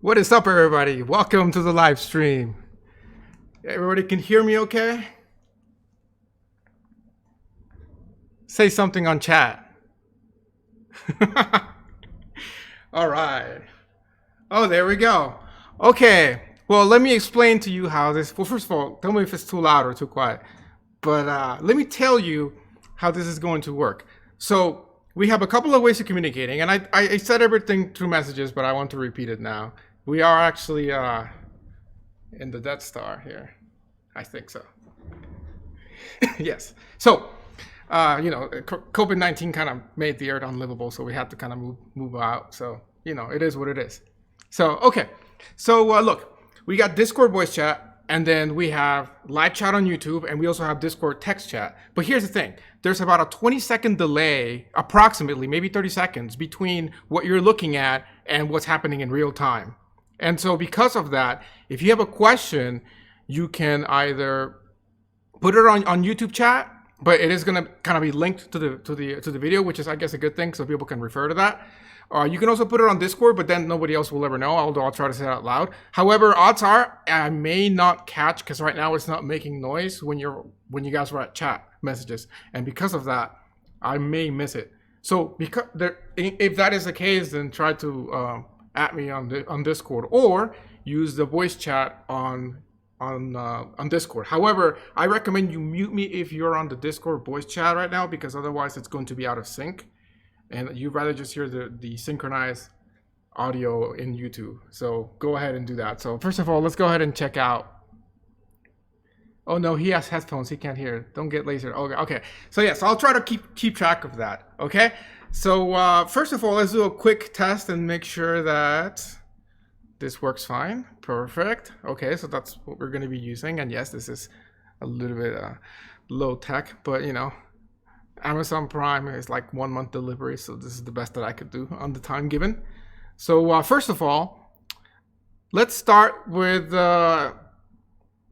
What is up, everybody? Welcome to the live stream. Everybody can hear me okay? Say something on chat. All right. Oh, there we go. Okay. Well, let me explain to you how this... Well, first of all, tell me if it's too loud or too quiet. But let me tell you how this is going to work. So we have a couple of ways of communicating. And I said everything through messages, but I want to repeat it now. We are actually in the Death Star here. I think so. Yes. So, COVID-19 kind of made the earth unlivable, so we had to kind of move out. So, it is what it is. So, okay. So, look, we got Discord voice chat, and then we have live chat on YouTube, and we also have Discord text chat. But here's the thing. There's about a 20-second delay, approximately, maybe 30 seconds, between what you're looking at and what's happening in real time. And so because of that, if you have a question, you can either put it on YouTube chat, but it is going to kind of be linked to the video, which is, I guess, a good thing, so people can refer to that. You can also put it on Discord, but then nobody else will ever know, although I'll try to say it out loud. However, odds are I may not catch, because right now it's not making noise when you guys were at chat messages, and because of that, I may miss it. So if that is the case, then try to at me on Discord, or use the voice chat on Discord. However, I recommend you mute me if you're on the Discord voice chat right now, because otherwise it's going to be out of sync, and you'd rather just hear the synchronized audio in YouTube. So go ahead and do that. So first of all, let's go ahead and check out. Oh no, he has headphones. He can't hear. Don't get laser. Okay. So yes, I'll try to keep track of that. Okay. So first of all, let's do a quick test and make sure that this works fine. Perfect. Okay, so that's what we're going to be using. And yes, this is a little bit low tech, but Amazon Prime is like 1 month delivery, so this is the best that I could do on the time given. So first of all, let's start with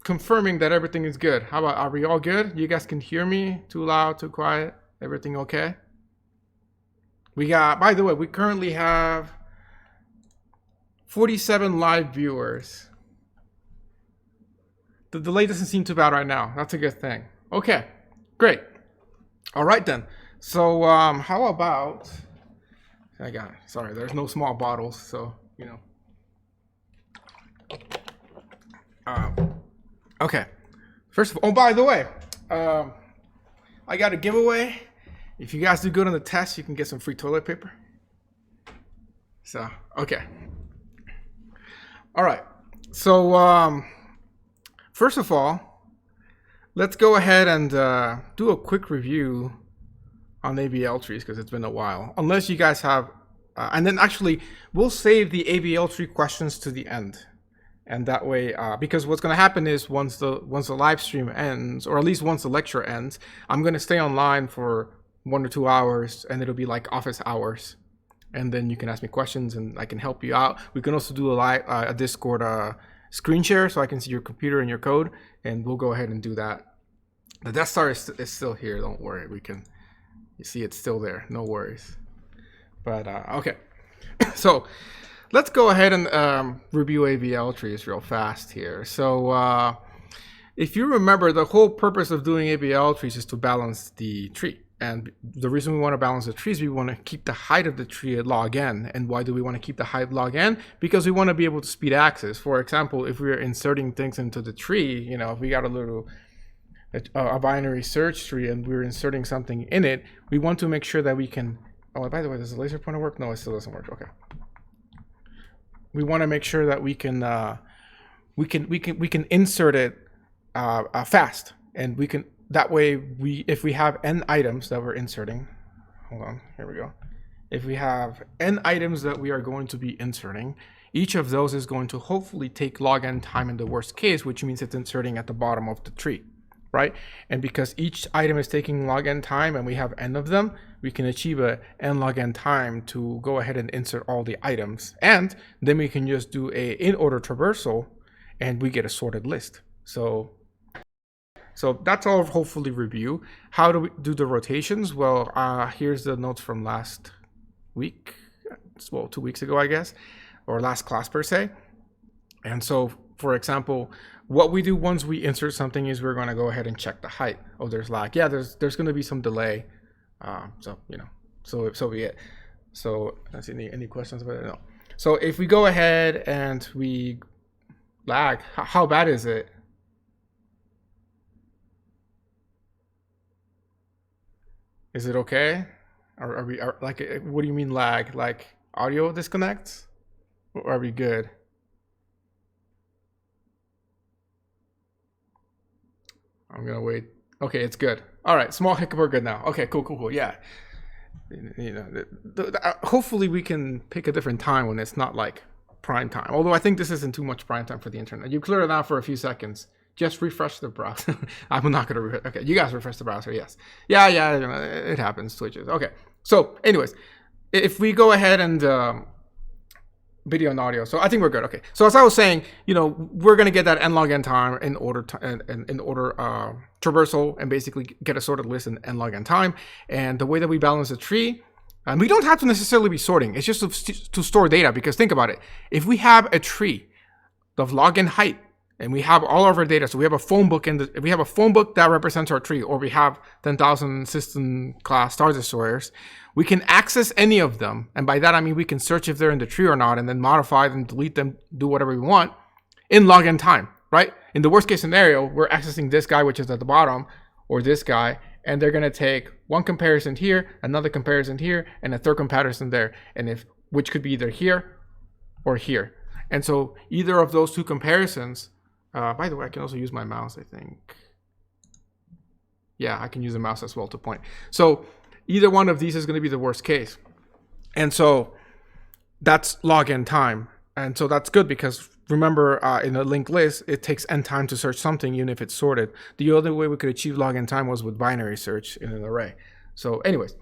confirming that everything is good. How about, are we all good? You guys can hear me? Too loud, too quiet? Everything okay? We got, by the way, we currently have 47 live viewers. The delay doesn't seem too bad right now. That's a good thing. Okay, great. All right then. So how about, sorry, there's no small bottles, so, okay. First of all, oh, by the way, I got a giveaway. If you guys do good on the test, you can get some free toilet paper. So, okay. All right. So, first of all, let's go ahead and do a quick review on ABL trees, because it's been a while. Unless you guys have, and then actually, we'll save the ABL tree questions to the end. And that way, because what's going to happen is once the live stream ends, or at least once the lecture ends, I'm going to stay online for 1 or 2 hours, and it'll be like office hours, and then you can ask me questions and I can help you out. We can also do a Discord screen share, so I can see your computer and your code, and we'll go ahead and do that. The Death Star is still here, don't worry. You see it's still there, no worries. But okay, so let's go ahead and review ABL trees real fast here. So if you remember, the whole purpose of doing ABL trees is to balance the tree. And the reason we want to balance the trees, we want to keep the height of the tree at log n. And why do we want to keep the height log n? Because we want to be able to speed access. For example, if we're inserting things into the tree, if we got a binary search tree and we're inserting something in it, we want to make sure that we can, oh, by the way, does the laser pointer work? No, it still doesn't work. Okay. We want to make sure that we can insert it fast, and we can, that way if we have n items that we're inserting, hold on, here we go. If we have n items that we are going to be inserting, each of those is going to hopefully take log n time in the worst case, which means it's inserting at the bottom of the tree, right? And because each item is taking log n time and we have n of them, we can achieve a n log n time to go ahead and insert all the items. And then we can just do a in order traversal and we get a sorted list. So that's all hopefully review. How do we do the rotations? Well, here's the notes from last week. Well, 2 weeks ago, I guess, or last class per se. And so, for example, what we do once we insert something is we're going to go ahead and check the height. Oh, there's lag. Yeah, there's going to be some delay. So you know, so be it. So let's see, any questions about it? No. So if we go ahead and we lag, how bad is it? Is it okay? Are we like? What do you mean lag? Like audio disconnects? Or are we good? I'm gonna wait. Okay, it's good. All right, small hiccup. We're good now. Okay, cool. Yeah. You know, hopefully we can pick a different time when it's not like prime time. Although I think this isn't too much prime time for the internet. You clear it out for a few seconds. Just refresh the browser. I'm not gonna refresh. Okay, you guys refresh the browser. Yes. Yeah. It happens. Twitches. Okay. So, anyways, if we go ahead and video and audio, so I think we're good. Okay. So as I was saying, you know, we're gonna get that n log n time in order traversal and basically get a sorted list in n log n time. And the way that we balance the tree, and we don't have to necessarily be sorting. It's just to store data, because think about it. If we have a tree of log n height, and we have all of our data, so we have a phone book if we have a phone book that represents our tree, or we have 10,000 system class Star Destroyers, we can access any of them. And by that, I mean, we can search if they're in the tree or not, and then modify them, delete them, do whatever we want in log n time, right? In the worst case scenario, we're accessing this guy, which is at the bottom, or this guy, and they're gonna take one comparison here, another comparison here, and a third comparison there. And which could be either here or here. And so either of those two comparisons, by the way, I can also use my mouse, I think. Yeah, I can use the mouse as well to point. So either one of these is going to be the worst case. And so that's log n time. And so that's good, because remember, in a linked list, it takes n time to search something, even if it's sorted. The other way we could achieve log n time was with binary search in an array. So anyways,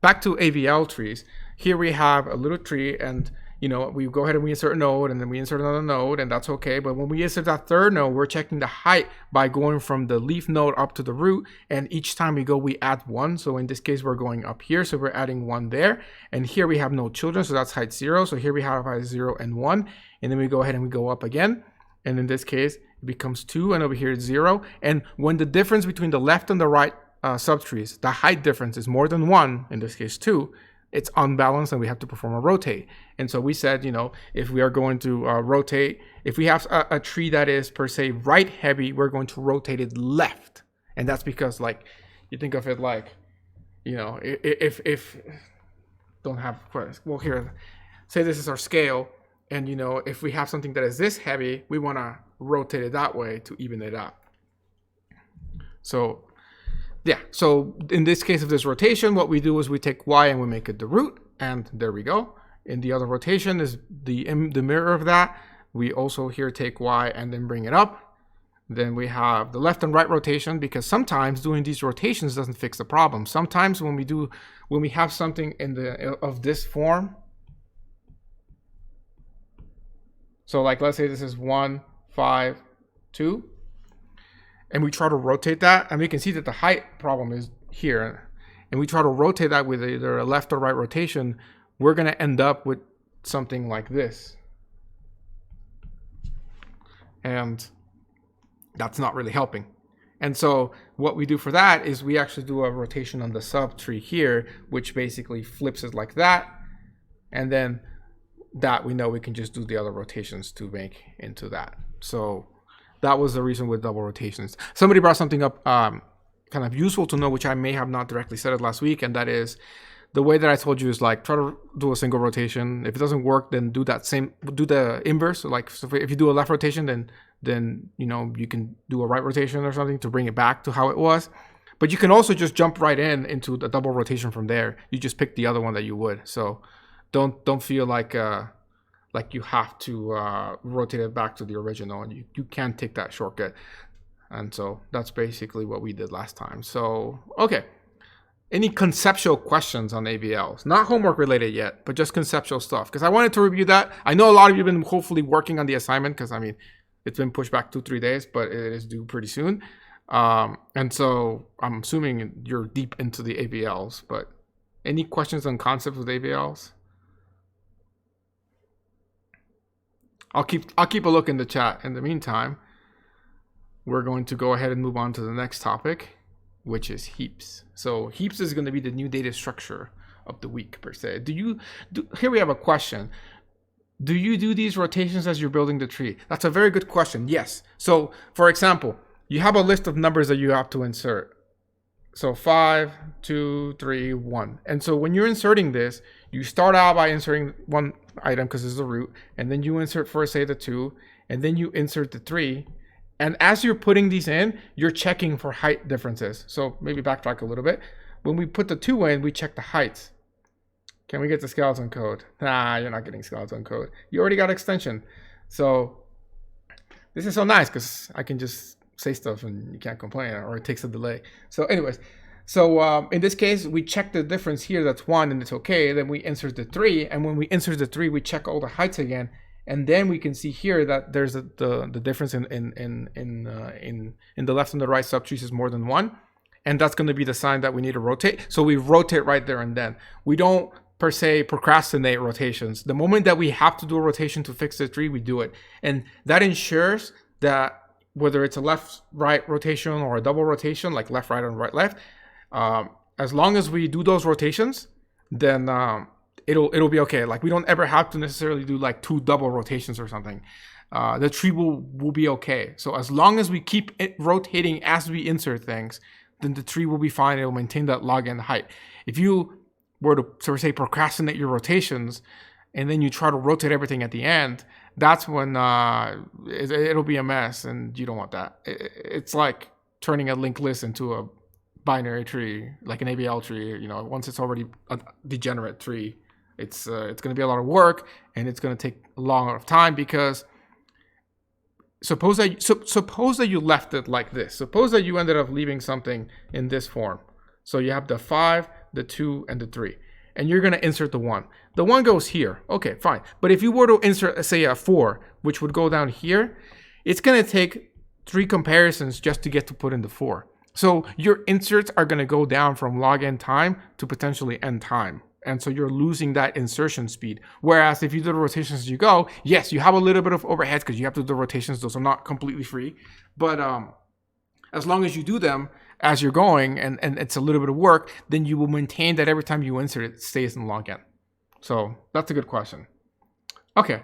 back to AVL trees. Here we have a little tree, and you know, we go ahead and we insert a node, and then we insert another node, and that's okay. But when we insert that third node, we're checking the height by going from the leaf node up to the root. And each time we go, we add one. So in this case, we're going up here. So we're adding one there. And here we have no children. So that's height 0. So here we have height 0 and 1. And then we go ahead and we go up again. And in this case, it becomes 2. And over here, it's 0. And when the difference between the left and the right subtrees, the height difference is more than 1, in this case 2, it's unbalanced, and we have to perform a rotate. And so we said, you know, if we are going to rotate, if we have a tree that is per se right heavy, we're going to rotate it left. And that's because, like, you think of it like, you know, if don't have, well, here, say this is our scale, and you know, if we have something that is this heavy, we want to rotate it that way to even it out. So yeah, so in this case of this rotation, what we do is we take y and we make it the root, and there we go. In the other rotation is the mirror of that. We also here take y and then bring it up. Then we have the left and right rotation, because sometimes doing these rotations doesn't fix the problem. Sometimes when we have something of this form, so like let's say this is 1, 5, 2. And we try to rotate that, and we can see that the height problem is here. And we try to rotate that with either a left or right rotation, we're going to end up with something like this. And that's not really helping. And so what we do for that is we actually do a rotation on the subtree here, which basically flips it like that. And then that we know we can just do the other rotations to make into that. So that was the reason with double rotations. Somebody brought something up kind of useful to know, which I may have not directly said it last week, and that is the way that I told you is like try to do a single rotation. If it doesn't work, then do the inverse. So like so if you do a left rotation, then you know you can do a right rotation or something to bring it back to how it was. But you can also just jump right into the double rotation from there. You just pick the other one that you would. So don't feel like you have to rotate it back to the original. You can take that shortcut. And so that's basically what we did last time. So, okay. Any conceptual questions on AVLs? Not homework related yet, but just conceptual stuff. Because I wanted to review that. I know a lot of you have been hopefully working on the assignment, because I mean, it's been pushed back 2-3 days, but it is due pretty soon. And so I'm assuming you're deep into the AVLs, but any questions on concepts with AVLs? I'll keep a look in the chat. In the meantime, we're going to go ahead and move on to the next topic, which is heaps. So heaps is going to be the new data structure of the week per se. Here we have a question. Do you do these rotations as you're building the tree? That's a very good question. Yes. So for example, you have a list of numbers that you have to insert. So 5, 2, 3, 1. And so when you're inserting this, you start out by inserting one item because it's a root, and then you insert first, say, the 2, and then you insert the 3. And as you're putting these in, you're checking for height differences. So maybe backtrack a little bit. When we put the 2 in, we check the heights. Can we get the skeleton code? Nah, you're not getting skeleton code. You already got extension. So this is so nice because I can just say stuff and you can't complain, or it takes a delay. So anyways, so in this case, we check the difference here. That's 1 and it's okay. Then we insert the 3. And when we insert the 3, we check all the heights again. And then we can see here that there's the difference in the left and the right subtrees is more than 1. And that's going to be the sign that we need to rotate. So we rotate right there and then. We don't per se procrastinate rotations. The moment that we have to do a rotation to fix the tree, we do it. And that ensures that whether it's a left-right rotation or a double rotation, like left-right and right-left, as long as we do those rotations, then it'll be okay. Like we don't ever have to necessarily do like 2 double rotations or something. The tree will be okay. So as long as we keep it rotating as we insert things, then the tree will be fine. It will maintain that log n height. If you were to sort of say procrastinate your rotations and then you try to rotate everything at the end, that's when it'll be a mess, and you don't want that. It's like turning a linked list into a binary tree, like an ABL tree. You know, once it's already a degenerate tree, it's going to be a lot of work, and it's going to take a long of time because suppose that you left it like this. Suppose that you ended up leaving something in this form. So you have the 5, the 2, and the 3. And you're going to insert the 1. The 1 goes here. Okay, fine. But if you were to insert, say, a 4, which would go down here, it's going to take 3 comparisons just to get to put in the 4. So your inserts are going to go down from log n time to potentially n time. And so you're losing that insertion speed. Whereas if you do the rotations as you go, yes, you have a little bit of overhead because you have to do the rotations. Those are not completely free. But as long as you do them as you're going and it's a little bit of work, then you will maintain that every time you insert it, it stays in log n. So that's a good question. Okay,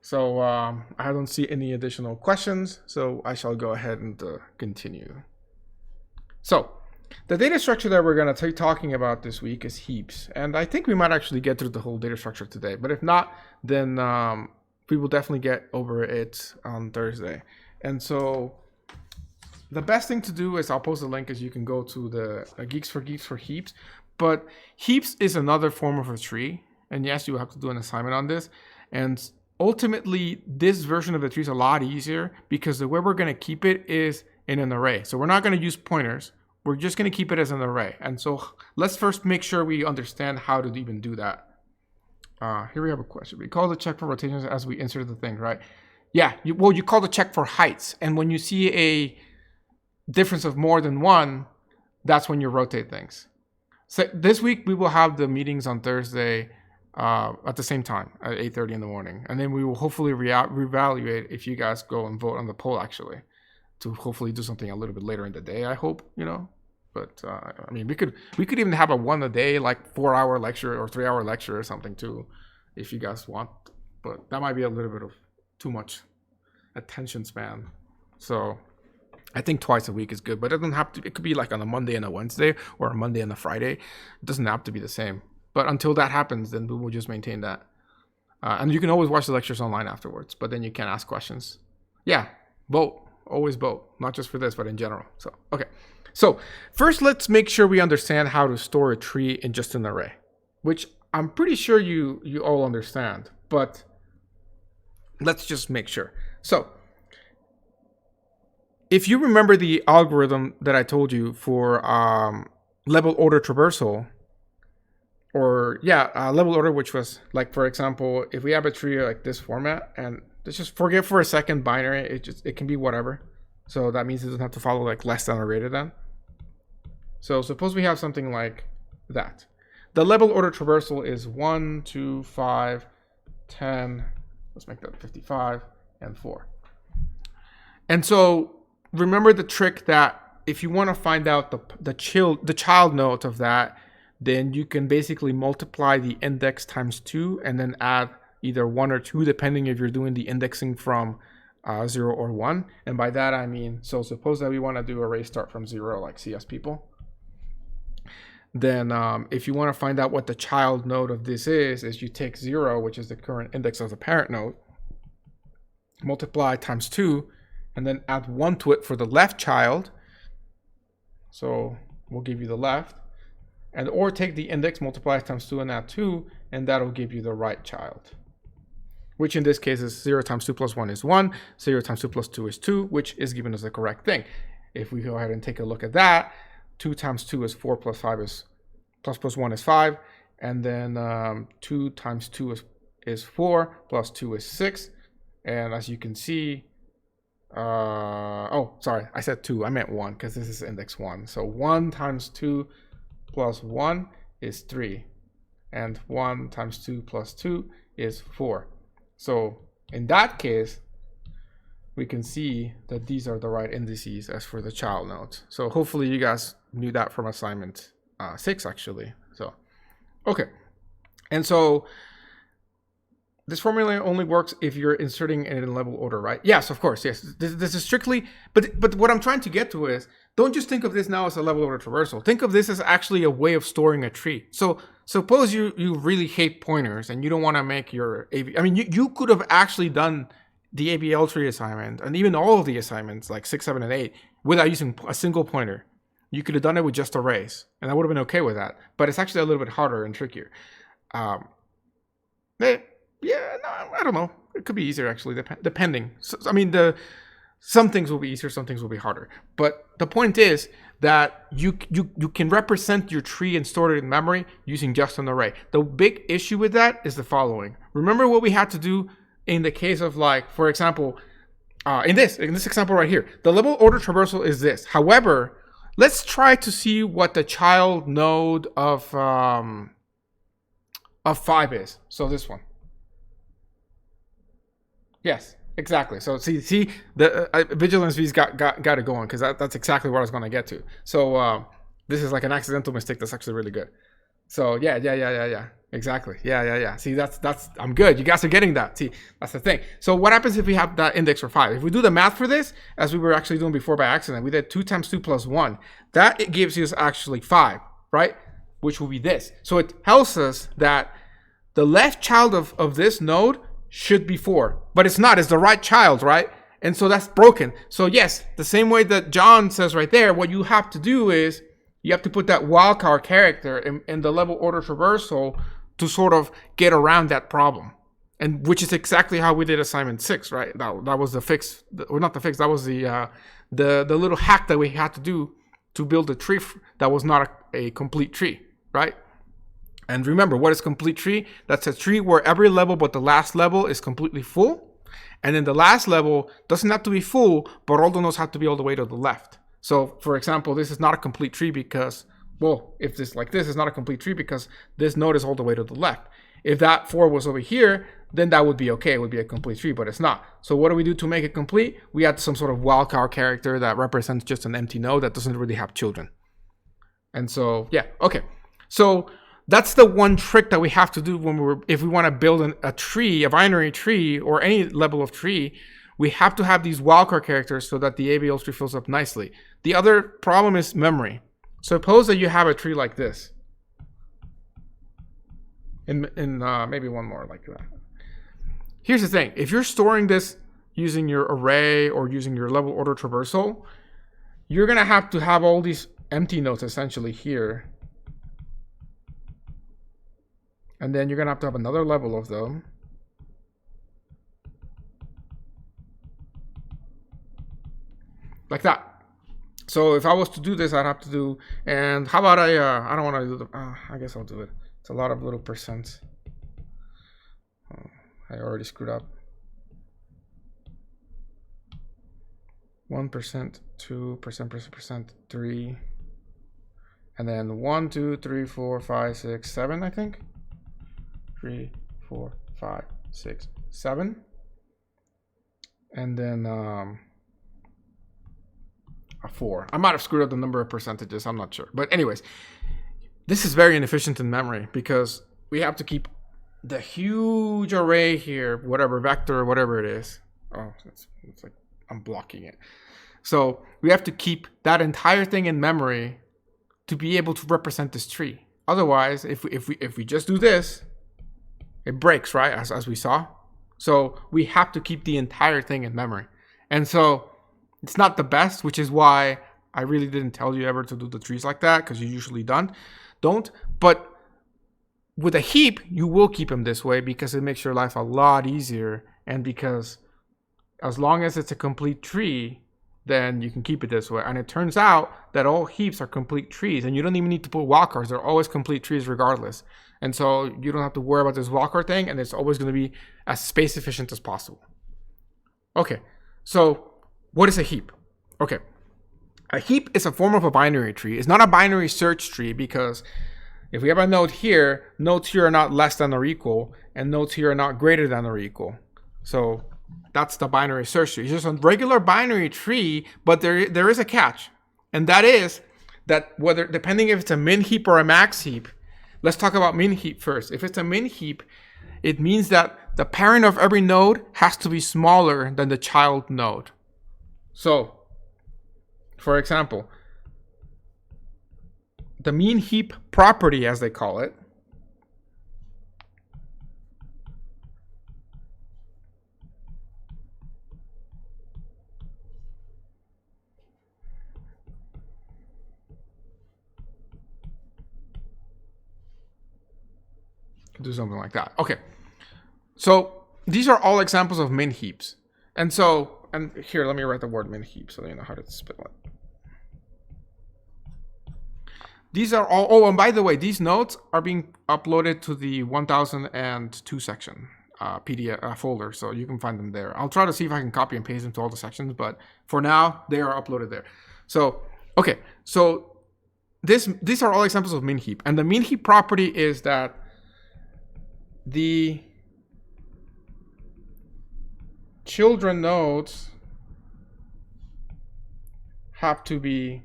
so I don't see any additional questions, so I shall go ahead and continue. So the data structure that we're going to be talking about this week is heaps. And I think we might actually get through the whole data structure today. But if not, then we will definitely get over it on Thursday. And so the best thing to do is I'll post a link as you can go to the Geeks for Heaps. But heaps is another form of a tree. And yes, you have to do an assignment on this. And ultimately, this version of the tree is a lot easier because the way we're going to keep it is in an array. So we're not going to use pointers. We're just going to keep it as an array. And so let's first make sure we understand how to even do that. Here we have a question. We call the check for rotations as we insert the thing, right? Yeah, you call the check for heights. And when you see a difference of more than 1, that's when you rotate things. So this week, we will have the meetings on Thursday at the same time at 8:30 in the morning. And then we will hopefully reevaluate if you guys go and vote on the poll, actually, to hopefully do something a little bit later in the day, I hope, But I mean, we could even have a 1 a day, like 4-hour lecture or 3-hour lecture or something too, if you guys want. But that might be a little bit of too much attention span. So I think twice a week is good, but it doesn't have to. It could be like on a Monday and a Wednesday or a Monday and a Friday. It doesn't have to be the same. But until that happens, then we will just maintain that. And you can always watch the lectures online afterwards, but then you can ask questions. Yeah, vote. Always vote, not just for this, but in general. So, okay. So first, let's make sure we understand how to store a tree in just an array, which I'm pretty sure you all understand, but let's just make sure. So if you remember the algorithm that I told you for level order traversal, or level order, which was like, for example, if we have a tree like this format, and let's just forget for a second binary, it can be whatever. So that means it doesn't have to follow like less than or greater than. So suppose we have something like that. The level order traversal is 1, 2, 5, 10, let's make that 55 and 4. And so remember the trick that if you want to find out the child node of that, then you can basically multiply the index times 2 and then add either 1 or 2, depending if you're doing the indexing from 0 or 1. And by that I mean, so suppose that we want to do array start from 0 like CS people. Then if you want to find out what the child node of this is you take 0, which is the current index of the parent node, multiply times 2, and then add 1 to it for the left child. So we'll give you the left. And or take the index, multiply times 2 and add 2, and that'll give you the right child. Which in this case is 0 times 2 plus 1 is 1, 0 times 2 plus 2 is 2, which is given us the correct thing. If we go ahead and take a look at that, 2 times 2 is 4 plus 5 is, plus 1 is 5, and then 2 times 2 is 4, plus 2 is 6, and as you can see, oh, sorry, I said 2, I meant 1, because this is index 1. So 1 times 2 plus 1 is 3, and 1 times 2 plus 2 is 4. So in that case, we can see that these are the right indices as for the child nodes. So hopefully you guys knew that from assignment 6 actually. So, okay. And so this formula only works if you're inserting it in level order, right? Yes, of course, yes. This is strictly, but what I'm trying to get to is, don't just think of this now as a level order traversal. Think of this as actually a way of storing a tree. So suppose you really hate pointers and you don't want to make your I mean, you could have actually done the ABL tree assignment and even all of the assignments like 6, 7, and 8 without using a single pointer. You could have done it with just arrays, and I would have been okay with that. But it's actually a little bit harder and trickier. Yeah, no, I don't know. It could be easier actually, depending. So, I mean, some things will be easier, some things will be harder. But the point is that you can represent your tree and store it in memory using just an array. The big issue with that is the following. Remember what we had to do in the case of, like, for example, in this example right here, the level order traversal is this. However, let's try to see what the child node of 5 is. So this one. Yes, exactly. So see the vigilance V's got it going, because that's exactly what I was going to get to. So this is like an accidental mistake that's actually really good. So yeah, exactly. Yeah. See, that's I'm good. You guys are getting that. See, that's the thing. So what happens if we have that index for 5? If we do the math for this, as we were actually doing before by accident, we did 2 times 2 plus 1. That it gives us actually 5, right? Which will be this. So it tells us that the left child of this node should be 4, but it's not. It's the right child, right? And so that's broken. So yes, the same way that John says right there, what you have to do is you have to put that wildcard character in the level order traversal to sort of get around that problem. And which is exactly how we did assignment 6, right? That was the fix, or not the fix, that was the little hack that we had to do to build a tree that was not a complete tree, right? And remember, what is complete tree? That's a tree where every level but the last level is completely full. And then the last level doesn't have to be full, but all the nodes have to be all the way to the left. So, for example, this is not a complete tree because, well, if this like this is not a complete tree because this node is all the way to the left. If that 4 was over here, then that would be okay. It would be a complete tree, but it's not. So what do we do to make it complete? We add some sort of wildcard character that represents just an empty node that doesn't really have children. And so, yeah, okay. So that's the one trick that we have to do when if we want to build a tree, a binary tree, or any level of tree, we have to have these wildcard characters so that the ABL tree fills up nicely. The other problem is memory. Suppose that you have a tree like this. Maybe one more like that. Here's the thing. If you're storing this using your array or using your level order traversal, you're going to have all these empty nodes essentially here. And then you're going to have another level of them. Like that. So if I was to do this, I'd have to do, and how about I don't want to do the, I guess I'll do it. It's a lot of little percents. Oh, I already screwed up. 1%, 2%, 3. And then 1, 2, 3, 4, 5, 6, 7, I think. 3, 4, 5, 6, 7. and then a 4. I might have screwed up the number of percentages. I'm not sure. But anyways, this is very inefficient in memory because we have to keep the huge array here, whatever vector, whatever it is. Oh, it's like I'm blocking it. So we have to keep that entire thing in memory to be able to represent this tree. Otherwise, if we just do this, it breaks, right? As we saw. So we have to keep the entire thing in memory. And so it's not the best, which is why I really didn't tell you ever to do the trees like that, because you usually don't. But with a heap, you will keep them this way because it makes your life a lot easier. And because as long as it's a complete tree, then you can keep it this way. And it turns out that all heaps are complete trees, and you don't even need to put wildcards. They're always complete trees regardless. And so you don't have to worry about this wildcard thing, and it's always going to be as space efficient as possible. Okay, so what is a heap? Okay, a heap is a form of a binary tree. It's not a binary search tree because if we have a node here, nodes here are not less than or equal, and nodes here are not greater than or equal. So that's the binary search tree. It's just a regular binary tree, but there is a catch. And that is that whether, depending if it's a min heap or a max heap, let's talk about min heap first. If it's a min heap, it means that the parent of every node has to be smaller than the child node. So, for example, the mean heap property, as they call it, do something like that. Okay, so these are all examples of min heaps. And so, and here, let me write the word min heap so you know how to spell it. These are all, oh, and by the way, these nodes are being uploaded to the 1002 section PDF folder, so you can find them there. I'll try to see if I can copy and paste them to all the sections, but for now, they are uploaded there. So, okay, so these are all examples of min heap, and the min heap property is that the children nodes have to be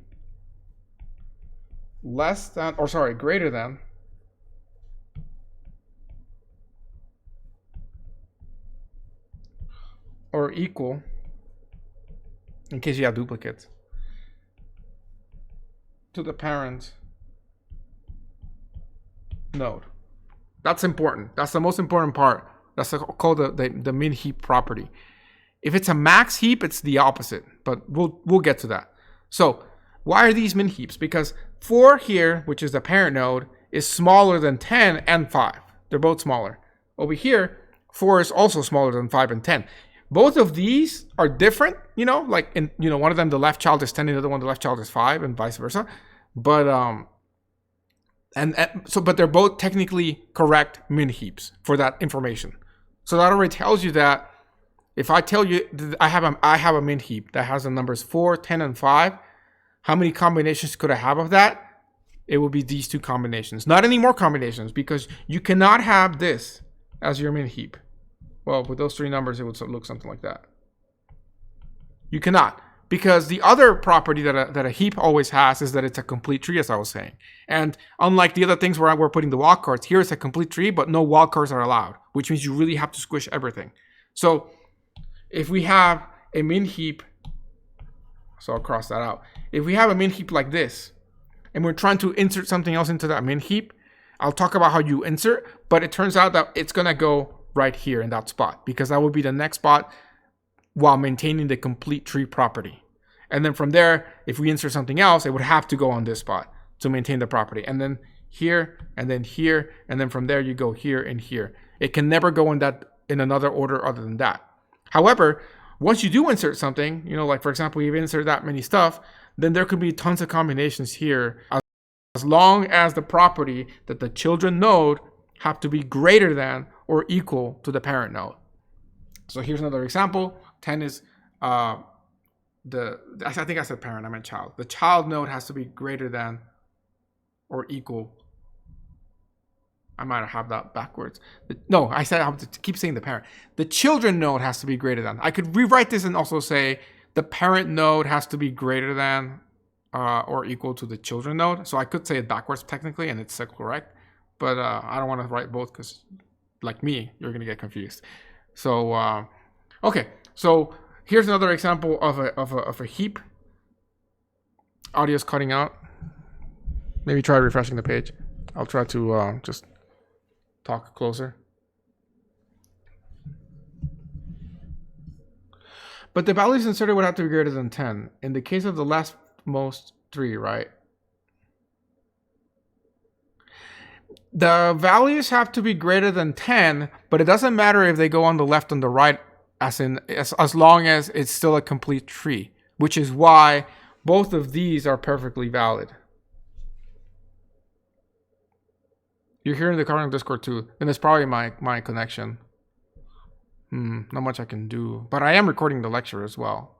less than, or sorry, greater than or equal, in case you have duplicates, to the parent node. That's important. That's the most important part. That's called the min heap property. If it's a max heap, it's the opposite, but we'll get to that. So why are these min heaps? Because 4 here, which is the parent node, is smaller than 10 and 5. They're both smaller. Over here, 4 is also smaller than 5 and 10. Both of these are different, you know, like in, you know, one of them, the left child is 10, the other one, the left child is 5, and vice versa. But but they're both technically correct min heaps for that information. So that already tells you that if I tell you that I have a min heap that has the numbers 4, 10, and 5, how many combinations could I have of that? It would be these 2 combinations. Not any more combinations, because you cannot have this as your min heap. Well, with those 3 numbers, it would look something like that. You cannot, because the other property that a heap always has is that it's a complete tree, as I was saying. And unlike the other things where we're putting the wildcards, here it's a complete tree, but no wildcards are allowed, which means you really have to squish everything. So if we have a min heap, so I'll cross that out. If we have a min heap like this, and we're trying to insert something else into that min heap, I'll talk about how you insert, but it turns out that it's gonna go right here in that spot, because that would be the next spot while maintaining the complete tree property. And then from there, if we insert something else, it would have to go on this spot to maintain the property. And then here, and then here, and then from there you go here and here. It can never go in another order other than that. However, once you do insert something, you know, like for example, you've inserted that many stuff, then there could be tons of combinations here, as long as the property that the children node have to be greater than or equal to the parent node. So here's another example. 10 is I think I said parent, I meant child. The child node has to be greater than or equal. I might have that backwards. No, I said I have to keep saying the parent. The children node has to be greater than. I could rewrite this and also say the parent node has to be greater than or equal to the children node. So I could say it backwards technically, and it's correct. But I don't want to write both because, like me, you're gonna get confused. So okay, so here's another example of a heap. Audio's cutting out. Maybe try refreshing the page. I'll try to just talk closer. But the values inserted would have to be greater than 10. In the case of the leftmost 3, right? The values have to be greater than 10, but it doesn't matter if they go on the left and the right, as long as it's still a complete tree, which is why both of these are perfectly valid. You're hearing the current Discord too, and it's probably my connection. Not much I can do, but I am recording the lecture as well.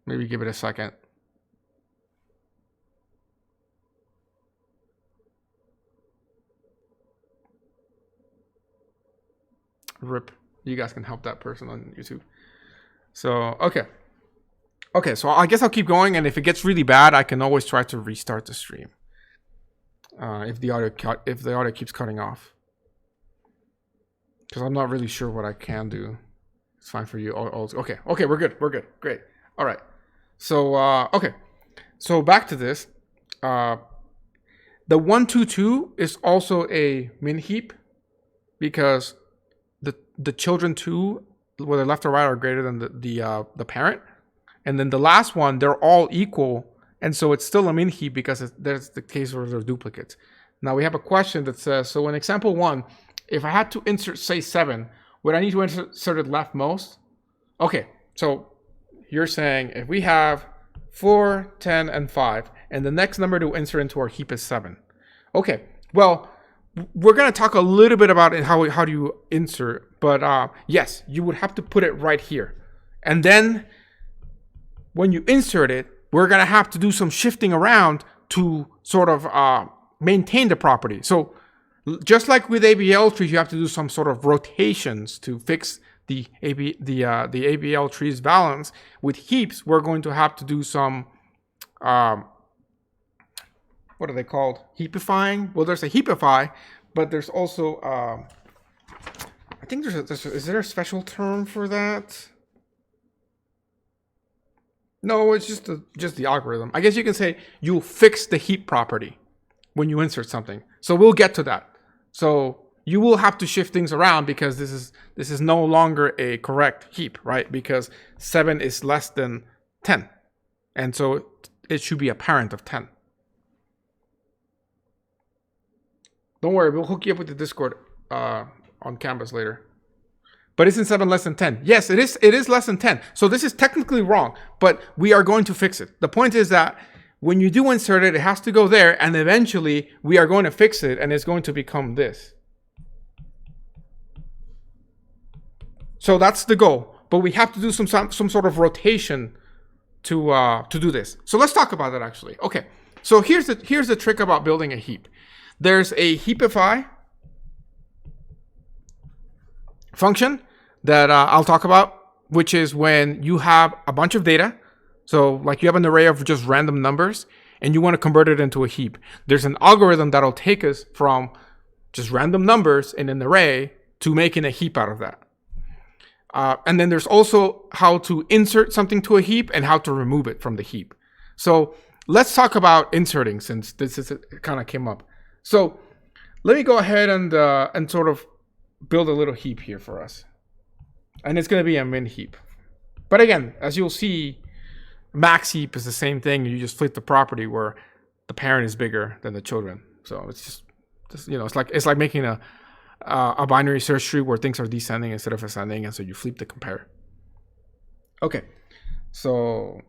Maybe give it a second. RIP. You guys can help that person on YouTube. So, okay. Okay, so I guess I'll keep going, and if it gets really bad, I can always try to restart the stream. If the audio keeps cutting off. Because I'm not really sure what I can do. It's fine for you. Okay, we're good. Great. All right. So, okay. So back to this. The 1, 2, 2 is also a min heap because the children 2, whether left or right, are greater than the parent. And then the last one, they're all equal. And so it's still a min heap because there's the case where they're duplicates. Now we have a question that says, so in example 1, if I had to insert, say, 7, would I need to insert it leftmost? Okay, so you're saying if we have 4, 10, and 5, and the next number to insert into our heap is 7. Okay, well, we're going to talk a little bit about it, how do you insert, but yes, you would have to put it right here. And then when you insert it, we're going to have to do some shifting around to sort of maintain the property. So just like with ABL trees, you have to do some sort of rotations to fix the ABL tree's balance. With heaps, we're going to have to do some, what are they called? Heapifying? Well, there's a heapify, but there's also, I think is there a special term for that? No, it's just the algorithm. I guess you can say you'll fix the heap property when you insert something. So we'll get to that. So you will have to shift things around because this is no longer a correct heap, right? Because 7 is less than 10. And so it should be a parent of 10. Don't worry, we'll hook you up with the Discord on Canvas later. But isn't 7 less than 10? Yes, it is less than 10. So this is technically wrong, but we are going to fix it. The point is that when you do insert it, it has to go there, and eventually we are going to fix it, and it's going to become this. So that's the goal. But we have to do some sort of rotation to do this. So let's talk about that actually. Okay. So here's the trick about building a heap. There's a heapify function that I'll talk about, which is when you have a bunch of data. So like you have an array of just random numbers and you want to convert it into a heap. There's an algorithm that'll take us from just random numbers in an array to making a heap out of that. And then there's also how to insert something to a heap and how to remove it from the heap. So let's talk about inserting, since it kind of came up. So let me go ahead and sort of build a little heap here for us. And it's going to be a min heap. But again, as you'll see, max heap is the same thing. You just flip the property where the parent is bigger than the children. So it's just you know, it's like making a binary search tree where things are descending instead of ascending, and so you flip the compare. Okay, so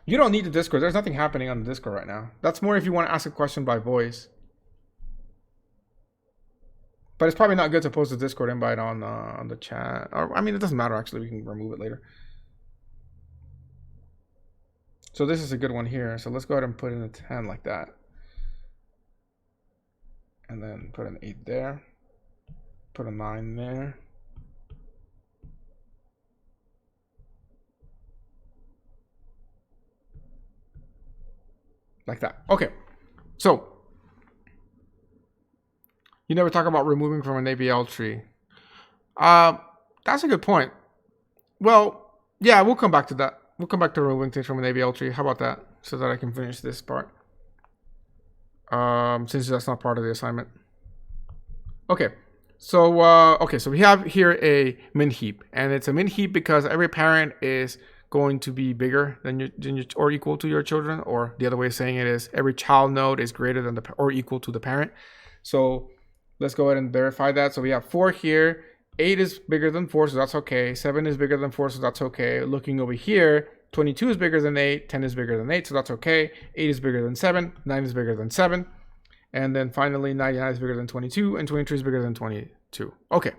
you don't need the Discord. There's nothing happening on the Discord right now. That's more if you want to ask a question by voice. But it's probably not good to post a Discord invite on the chat. Or I mean, it doesn't matter actually. We can remove it later. So this is a good one here. So let's go ahead and put in a 10 like that. And then put an 8 there. Put a 9 there. Like that. Okay. So you never talk about removing from an ABL tree. That's a good point. Well, yeah, we'll come back to that. We'll come back to removing things from an ABL tree. How about that? So that I can finish this part. Since that's not part of the assignment. Okay. So so we have here a min heap, and it's a min heap because every parent is going to be bigger than your or equal to your children, or the other way of saying it is every child node is greater than or equal to the parent. So let's go ahead and verify that. So we have 4 here. 8 is bigger than 4, so that's okay. 7 is bigger than 4, so that's okay. Looking over here, 22 is bigger than 8. 10 is bigger than 8, so that's okay. 8 is bigger than 7. 9 is bigger than 7. And then finally, 99 is bigger than 22, and 23 is bigger than 22. Okay,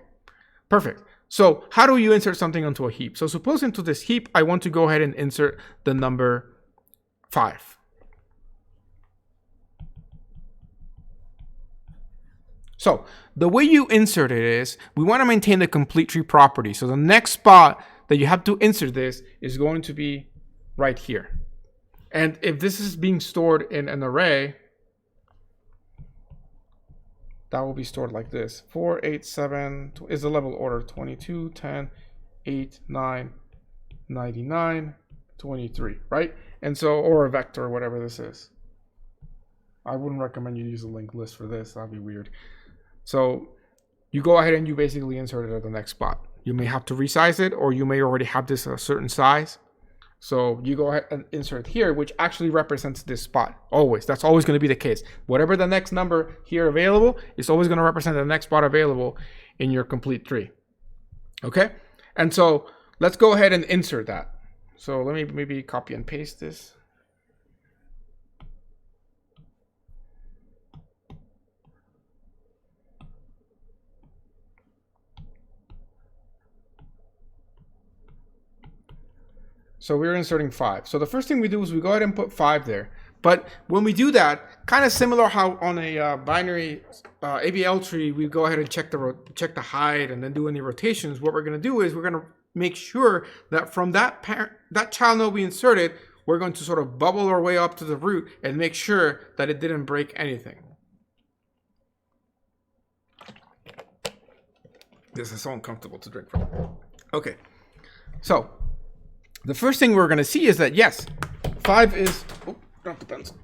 perfect. So how do you insert something onto a heap? So suppose into this heap, I want to go ahead and insert the number 5. So the way you insert it is, we want to maintain the complete tree property. So the next spot that you have to insert this is going to be right here. And if this is being stored in an array, that will be stored like this. 4, 8, 7 is the level order. 22, 10, 8, 9, 99, 23, right? And so, or a vector, whatever this is. I wouldn't recommend you use a linked list for this. That'd be weird. So you go ahead and you basically insert it at the next spot. You may have to resize it, or you may already have this a certain size. So you go ahead and insert here, which actually represents this spot. Always. That's always going to be the case. Whatever the next number here available is always going to represent the next spot available in your complete tree. Okay? And so let's go ahead and insert that. So let me maybe copy and paste this. So we're inserting 5. So the first thing we do is we go ahead and put 5 there. But when we do that, kind of similar how on a binary ABL tree, we go ahead and check the height and then do any rotations. What we're going to do is we're going to make sure that from that child node we inserted, we're going to sort of bubble our way up to the root and make sure that it didn't break anything. This is so uncomfortable to drink from. Okay, so the first thing we're going to see is that, yes, 5 is, oh, drop the pencil.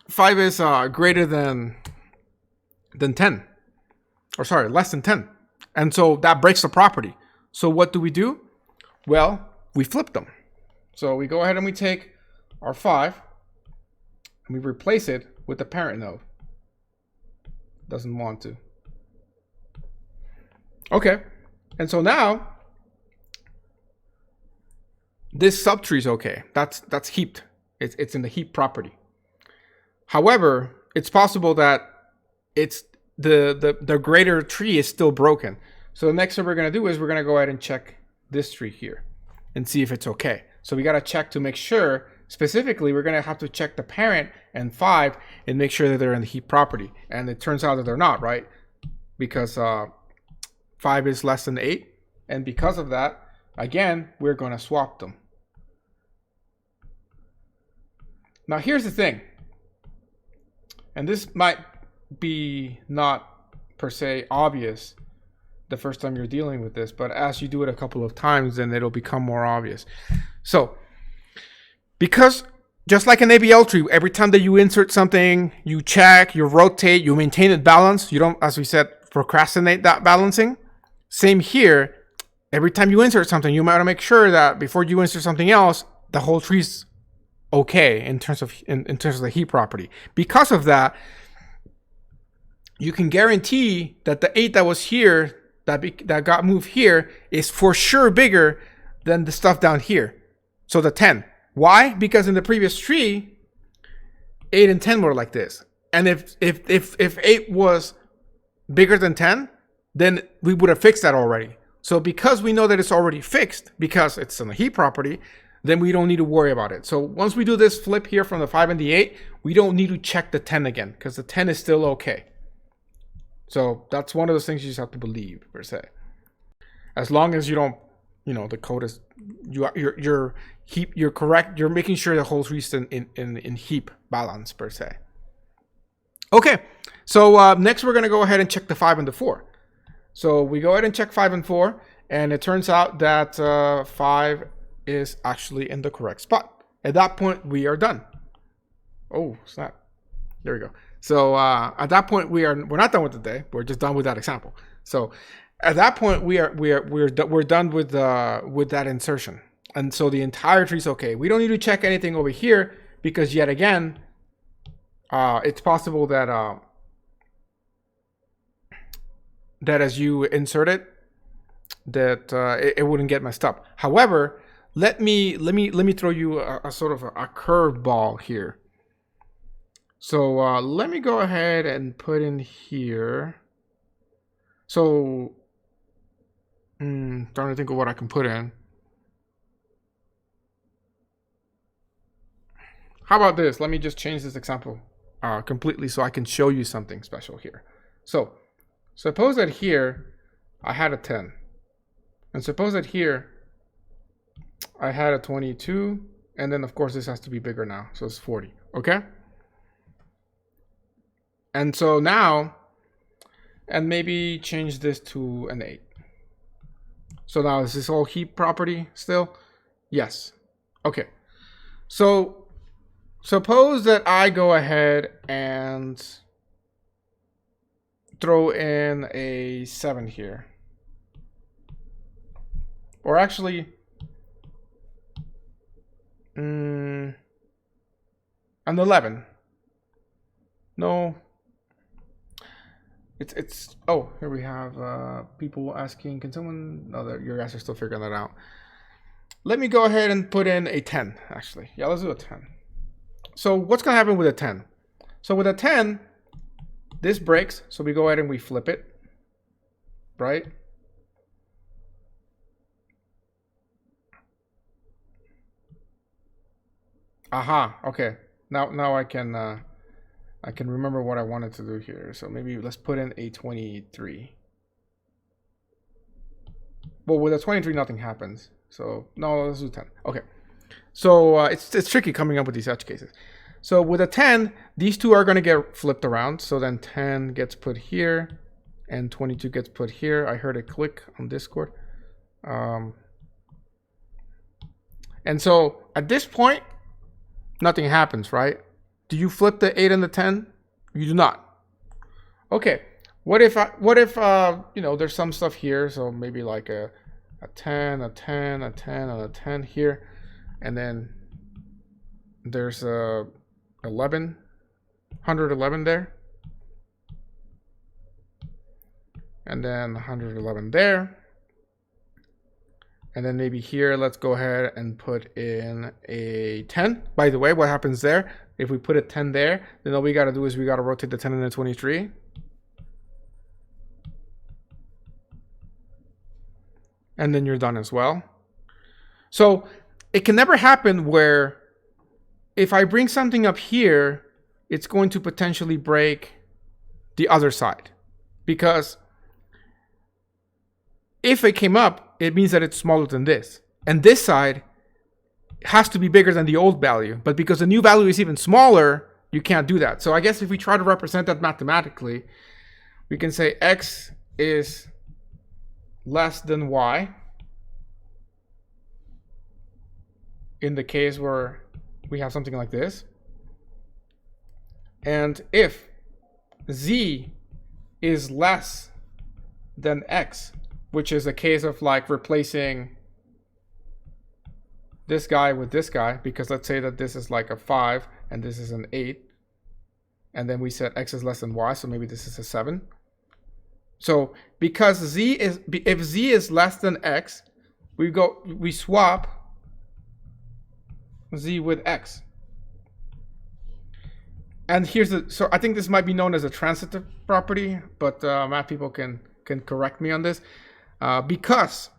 5 is greater than 10. Or sorry, less than 10. And so that breaks the property. So what do? Well, we flip them. So we go ahead and we take our 5 and we replace it with the parent node. Doesn't want to. Okay. And so now this subtree is okay. That's heaped. It's in the heap property. However, it's possible that it's the greater tree is still broken. So the next thing we're going to do is we're going to go ahead and check this tree here and see if it's okay. So we got to check to make sure. Specifically, we're going to have to check the parent and 5 and make sure that they're in the heap property. And it turns out that they're not, right? Because 5 is less than 8. And because of that, again, we're going to swap them. Now, here's the thing. And this might be not per se obvious the first time you're dealing with this, but as you do it a couple of times, then it'll become more obvious. So, because just like an ABL tree, every time that you insert something, you check, you rotate, you maintain it balanced. You don't, as we said, procrastinate that balancing. Same here. Every time you insert something, you might want to make sure that before you insert something else, the whole tree's okay in terms of the heap property. Because of that, you can guarantee that the 8 that was here, that got moved here, is for sure bigger than the stuff down here. So the 10. Why? Because in the previous tree, 8 and 10 were like this. And if 8 was bigger than 10, then we would have fixed that already. So because we know that it's already fixed, because it's in the heap property, then we don't need to worry about it. So once we do this flip here from the 5 and the 8, we don't need to check the 10 again because the 10 is still okay. So that's one of those things you just have to believe, per se. As long as you don't, you know, the code is, you're correct. You're making sure the whole tree's in heap balance, per se. Okay, so next we're going to go ahead and check the 5 and the 4. So we go ahead and check 5 and 4, and it turns out that 5 is actually in the correct spot. At that point, we are done. Oh, snap. There we go. So at that point, we're not done with the day. We're just done with that example. So at that point, we're done with that insertion, and so the entire tree is okay. We don't need to check anything over here because yet again, it's possible that that as you insert it, that it wouldn't get messed up. However, let me throw you a sort of a curveball here. So let me go ahead and put in here. So trying to think of what I can put in. How about this? Let me just change this example completely so I can show you something special here. So suppose that here I had a 10, and suppose that here I had a 22, and then of course this has to be bigger now, so it's 40. Okay. And so now, and maybe change this to an 8. So now is this all heap property still? Yes. Okay. So suppose that I go ahead and throw in a 7 here. Or actually, an 11. No. It's oh, here we have people asking, can someone, no, your guys are still figuring that out. Let me go ahead and put in a 10, actually. Yeah, let's do a 10. So what's gonna happen with a 10? So with a 10, this breaks, so we go ahead and we flip it, right? Aha, okay. Now I can remember what I wanted to do here. So maybe let's put in a 23. Well, with a 23, nothing happens. So no, let's do 10. Okay. So it's tricky coming up with these edge cases. So with a 10, these two are going to get flipped around. So then 10 gets put here and 22 gets put here. I heard a click on Discord. And so at this point, nothing happens, right? Do you flip the 8 and the 10? You do not. Okay. What if you know, there's some stuff here, so maybe like a 10, a 10, a 10, and a 10 here, and then there's a 111 there, and then 111 there, and then maybe here, let's go ahead and put in a 10. By the way, what happens there? If we put a 10 there, then all we got to do is we got to rotate the 10 and the 23. And then you're done as well. So it can never happen where if I bring something up here, it's going to potentially break the other side. Because if it came up, it means that it's smaller than this. And this side has to be bigger than the old value. But because the new value is even smaller, you can't do that. So I guess if we try to represent that mathematically, we can say x is less than y in the case where we have something like this. And if z is less than x, which is a case of like replacing this guy with this guy, because let's say that this is like a 5 and this is an 8, and then we said x is less than y, so maybe this is a 7. So because if z is less than x, we swap z with x. And so I think this might be known as a transitive property, but math people can correct me on this. Because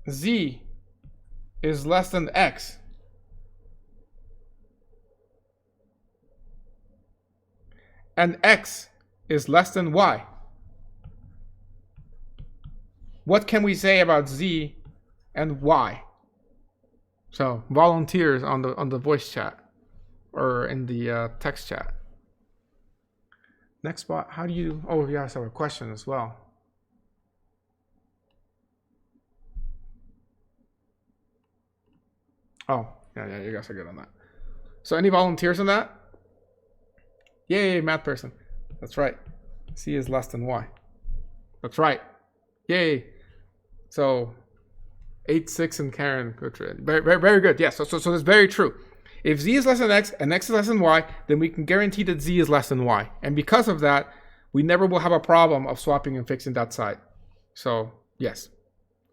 z is less than X, and X is less than Y, what can we say about Z and Y? So volunteers on the voice chat or in the text chat. Next spot, how do you, oh, you guys have a question as well. Oh, yeah, you guys are good on that. So any volunteers on that? Yay, math person. That's right. C is less than Y. That's right. Yay. So 8, 6, and Karen. Good. Very good. Yes, so that's very true. If Z is less than X and X is less than Y, then we can guarantee that Z is less than Y. And because of that, we never will have a problem of swapping and fixing that side. So yes.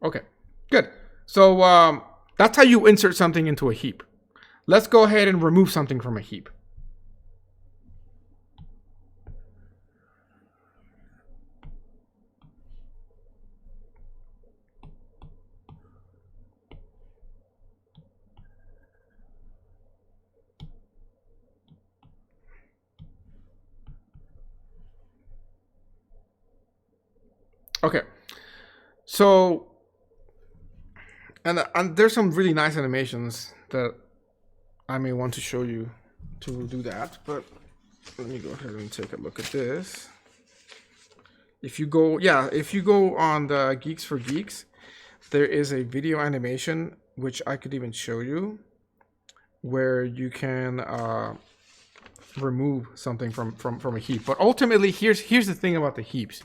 Okay, good. So that's how you insert something into a heap. Let's go ahead and remove something from a heap. Okay, so and there's some really nice animations that I may want to show you to do that, but let me go ahead and take a look at this. If you go on the Geeks for Geeks, there is a video animation which I could even show you where you can remove something from a heap. But ultimately, here's the thing about the heaps.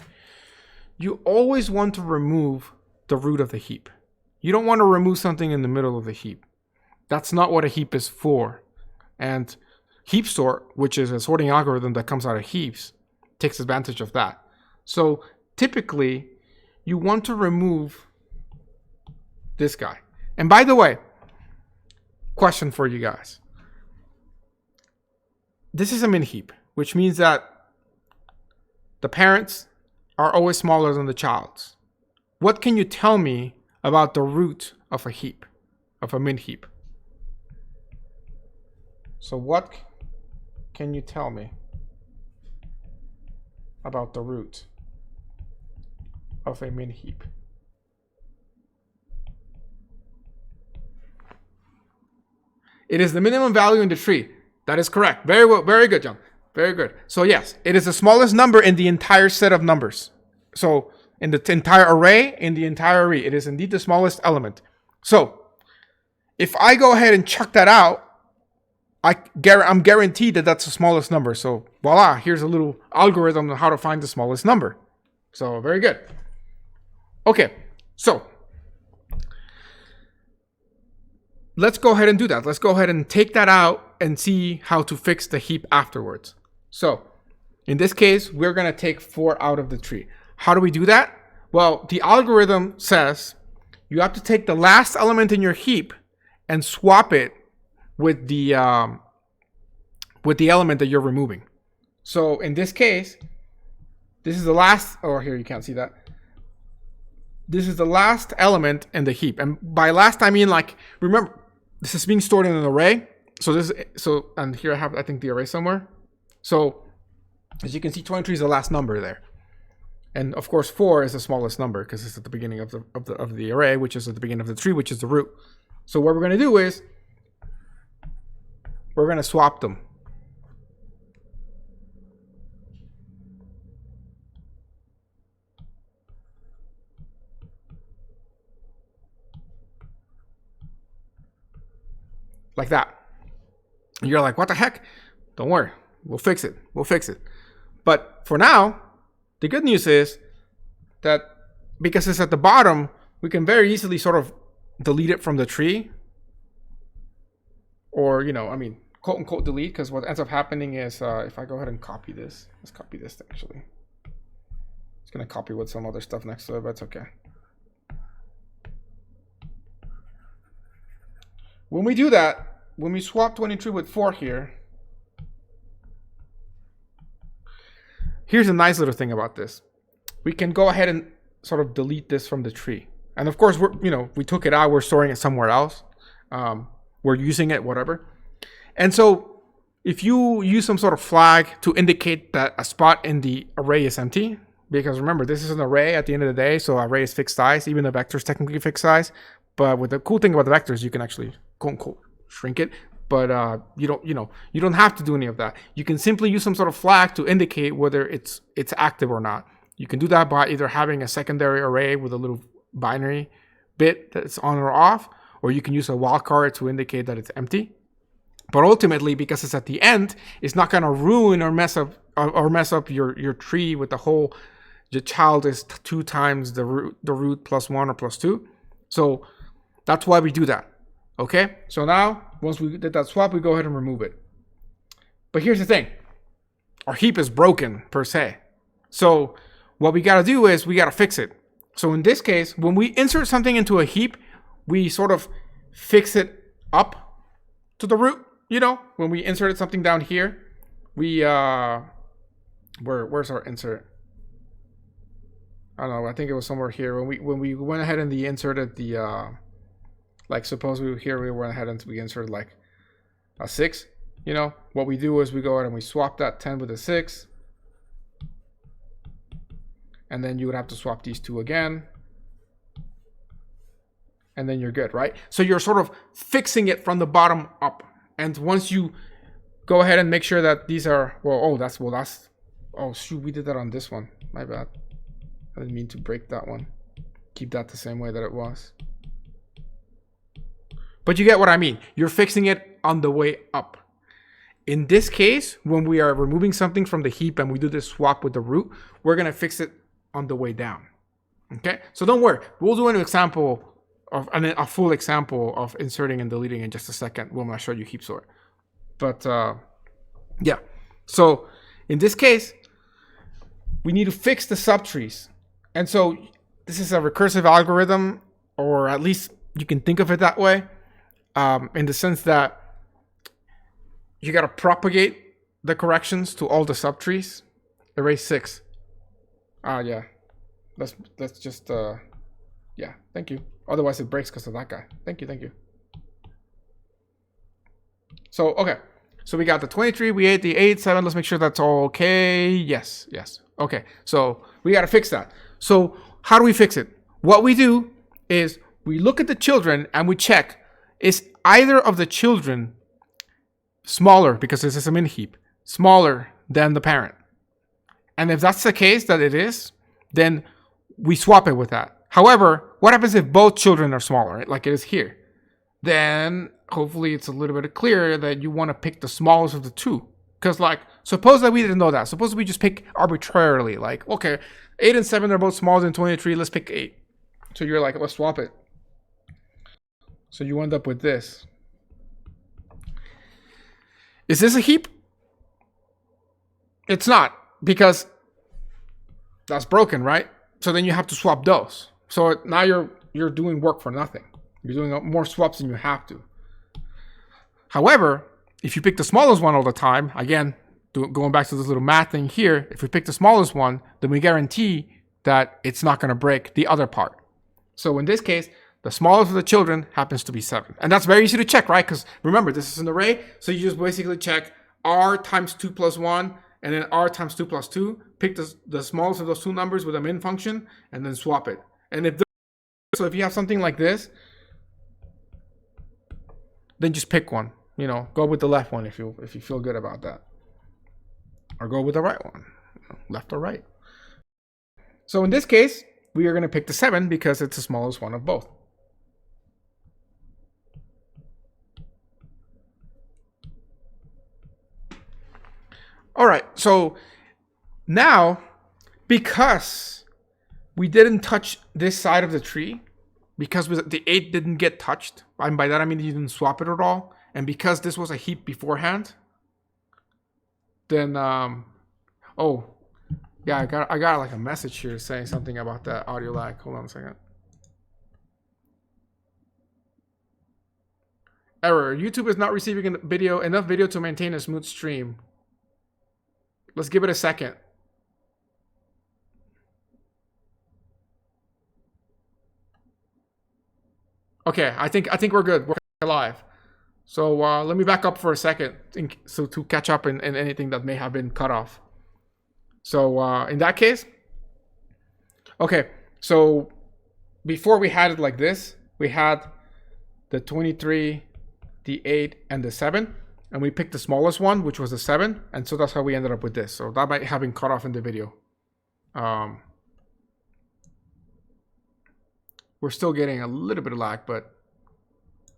You always want to remove the root of the heap. You don't want to remove something in the middle of the heap. That's not what a heap is for. And Heapsort, which is a sorting algorithm that comes out of heaps, takes advantage of that. So typically, you want to remove this guy. And by the way, question for you guys. This is a min heap, which means that the parents are always smaller than the child's. What can you tell me about the root of a heap, of a min heap? So what can you tell me about the root of a min heap? It is the minimum value in the tree. That is correct. Very well, very good, John. Very good. So yes, it is the smallest number in the entire set of numbers. So in the entire array, it is indeed the smallest element. So if I go ahead and chuck that out, I'm guaranteed that that's the smallest number. So voila, here's a little algorithm on how to find the smallest number. So very good. Okay, so let's go ahead and do that. Let's go ahead and take that out and see how to fix the heap afterwards. So in this case, we're going to take 4 out of the tree. How do we do that? Well, the algorithm says you have to take the last element in your heap and swap it with the element that you're removing. So in this case, this is the last, or here you can't see that. This is the last element in the heap. And by last, I mean, like, remember, this is being stored in an array. And here I have, I think, the array somewhere. So as you can see, 23 is the last number there. And of course, 4 is the smallest number because it's at the beginning of the array, which is at the beginning of the tree, which is the root. So what we're going to do is we're going to swap them. Like that. And you're like, what the heck? Don't worry. We'll fix it. We'll fix it. But for now, the good news is that because it's at the bottom, we can very easily sort of delete it from the tree. Or, quote unquote delete, because what ends up happening is if I go ahead and copy this, let's copy this actually. It's going to copy with some other stuff next to it, but it's okay. When we do that, when we swap 23 with 4 here, here's a nice little thing about this. We can go ahead and sort of delete this from the tree. And of course, we took it out, we're storing it somewhere else. we're using it, whatever. And so if you use some sort of flag to indicate that a spot in the array is empty, because remember, this is an array at the end of the day, so array is fixed size, even the vector is technically fixed size. But with the cool thing about the vectors, you can actually quote unquote shrink it. But you don't have to do any of that. You can simply use some sort of flag to indicate whether it's active or not. You can do that by either having a secondary array with a little binary bit that's on or off, or you can use a wildcard to indicate that it's empty. But ultimately, because it's at the end, it's not going to ruin or mess up your tree with the whole. The child is 2 times the root plus 1 or plus 2. So that's why we do that. Okay. So now once we did that swap, we go ahead and remove it. But here's the thing: our heap is broken per se. So what we got to do is we got to fix it. So in this case, when we insert something into a heap, we sort of fix it up to the root. When we inserted something down here, we where's our insert? I don't know. I think it was somewhere here. When we went ahead and inserted the like, suppose we went ahead and we inserted like a 6. What we do is we go ahead and we swap that 10 with a 6, and then you would have to swap these 2 again, and then you're good, right? So you're sort of fixing it from the bottom up. And once you go ahead and make sure that these are, oh shoot, we did that on this one. My bad. I didn't mean to break that one. Keep that the same way that it was. But you get what I mean. You're fixing it on the way up. In this case, when we are removing something from the heap and we do this swap with the root, we're going to fix it on the way down. Okay? So don't worry. We'll do an example of a full example of inserting and deleting in just a second when I show you heap sort. But yeah. So in this case, we need to fix the subtrees. And so this is a recursive algorithm, or at least you can think of it that way, in the sense that you got to propagate the corrections to all the subtrees. Erase 6. Yeah. Let's just yeah, thank you. Otherwise it breaks because of that guy. Thank you. So okay. So we got the 23, we ate the 8, 7. Let's make sure that's all okay. Yes. Okay. So we got to fix that. So how do we fix it? What we do is we look at the children and we check, is either of the children smaller, because this is a min heap, smaller than the parent? And if that's the case, that it is, then we swap it with that. However, what happens if both children are smaller, right? Like it is here? Then hopefully it's a little bit clearer that you want to pick the smallest of the 2. Because like, suppose that we didn't know that. Suppose we just pick arbitrarily, like, okay, 8 and 7 are both smaller than 23. Let's pick 8. So you're like, let's swap it. So you end up with this. Is this a heap? It's not, because that's broken, right? So then you have to swap those. So now you're doing work for nothing. You're doing more swaps than you have to. However, if you pick the smallest one all the time, again, going back to this little math thing here, if we pick the smallest one, then we guarantee that it's not going to break the other part. So in this case, the smallest of the children happens to be 7. And that's very easy to check, right? Because remember, this is an array. So you just basically check r times 2 plus 1, and then r times 2 plus 2. Pick the smallest of those 2 numbers with a min function, and then swap it. And if you have something like this, then just pick one. Go with the left one if you feel good about that, or go with the right one, left or right. So in this case, we are going to pick the 7 because it's the smallest one of both. All right, so now, because we didn't touch this side of the tree, because the 8 didn't get touched, and by that I mean you didn't swap it at all, and because this was a heap beforehand, then oh yeah, I got like a message here saying something about that audio lag. Hold on a second. Error: YouTube is not receiving enough video to maintain a smooth stream. Let's give it a second. Okay, I think we're good. live. So let me back up for a second so to catch up in anything that may have been cut off. So in that case, okay, so before we had it like this, we had the 23, the 8, and the 7, and we picked the smallest one, which was the 7, and so that's how we ended up with this. So that might have been cut off in the video. We're still getting a little bit of lag, but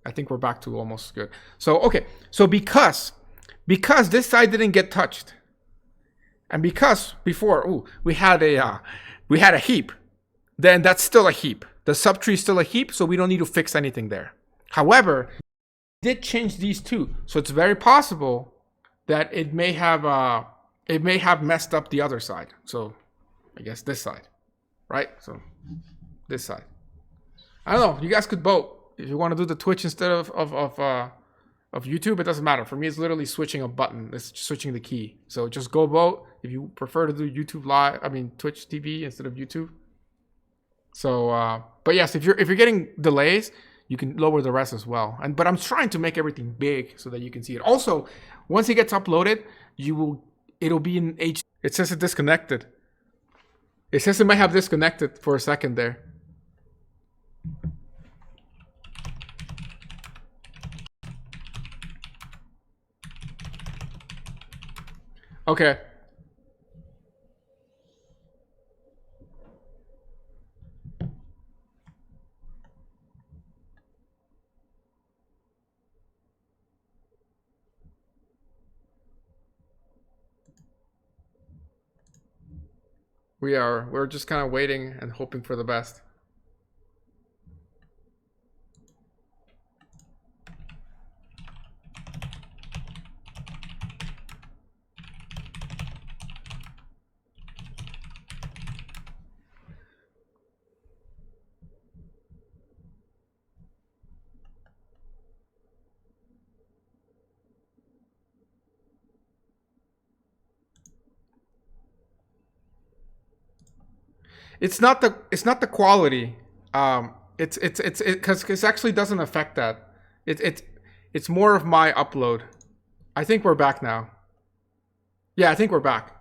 I think we're back to almost good. So, okay. So because this side didn't get touched, and because before, we had a heap, then that's still a heap. The subtree is still a heap, so we don't need to fix anything there. However, we did change these two, so it's very possible that it may have messed up the other side. So, I guess this side, right? So, this side. I don't know. You guys could vote. If you want to do the Twitch instead of YouTube, it doesn't matter. For me, it's literally switching a button. It's switching the key. So just go vote if you prefer to do YouTube live. I mean Twitch TV instead of YouTube. So, but yes, if you're getting delays, you can lower the rest as well. But I'm trying to make everything big so that you can see it. Also, once it gets uploaded, it'll be in HD. It says it disconnected. It says it might have disconnected for a second there. Okay. We're just kind of waiting and hoping for the best. It's not the quality. It's because it actually doesn't affect that. It's more of my upload. I think we're back now. Yeah, I think we're back.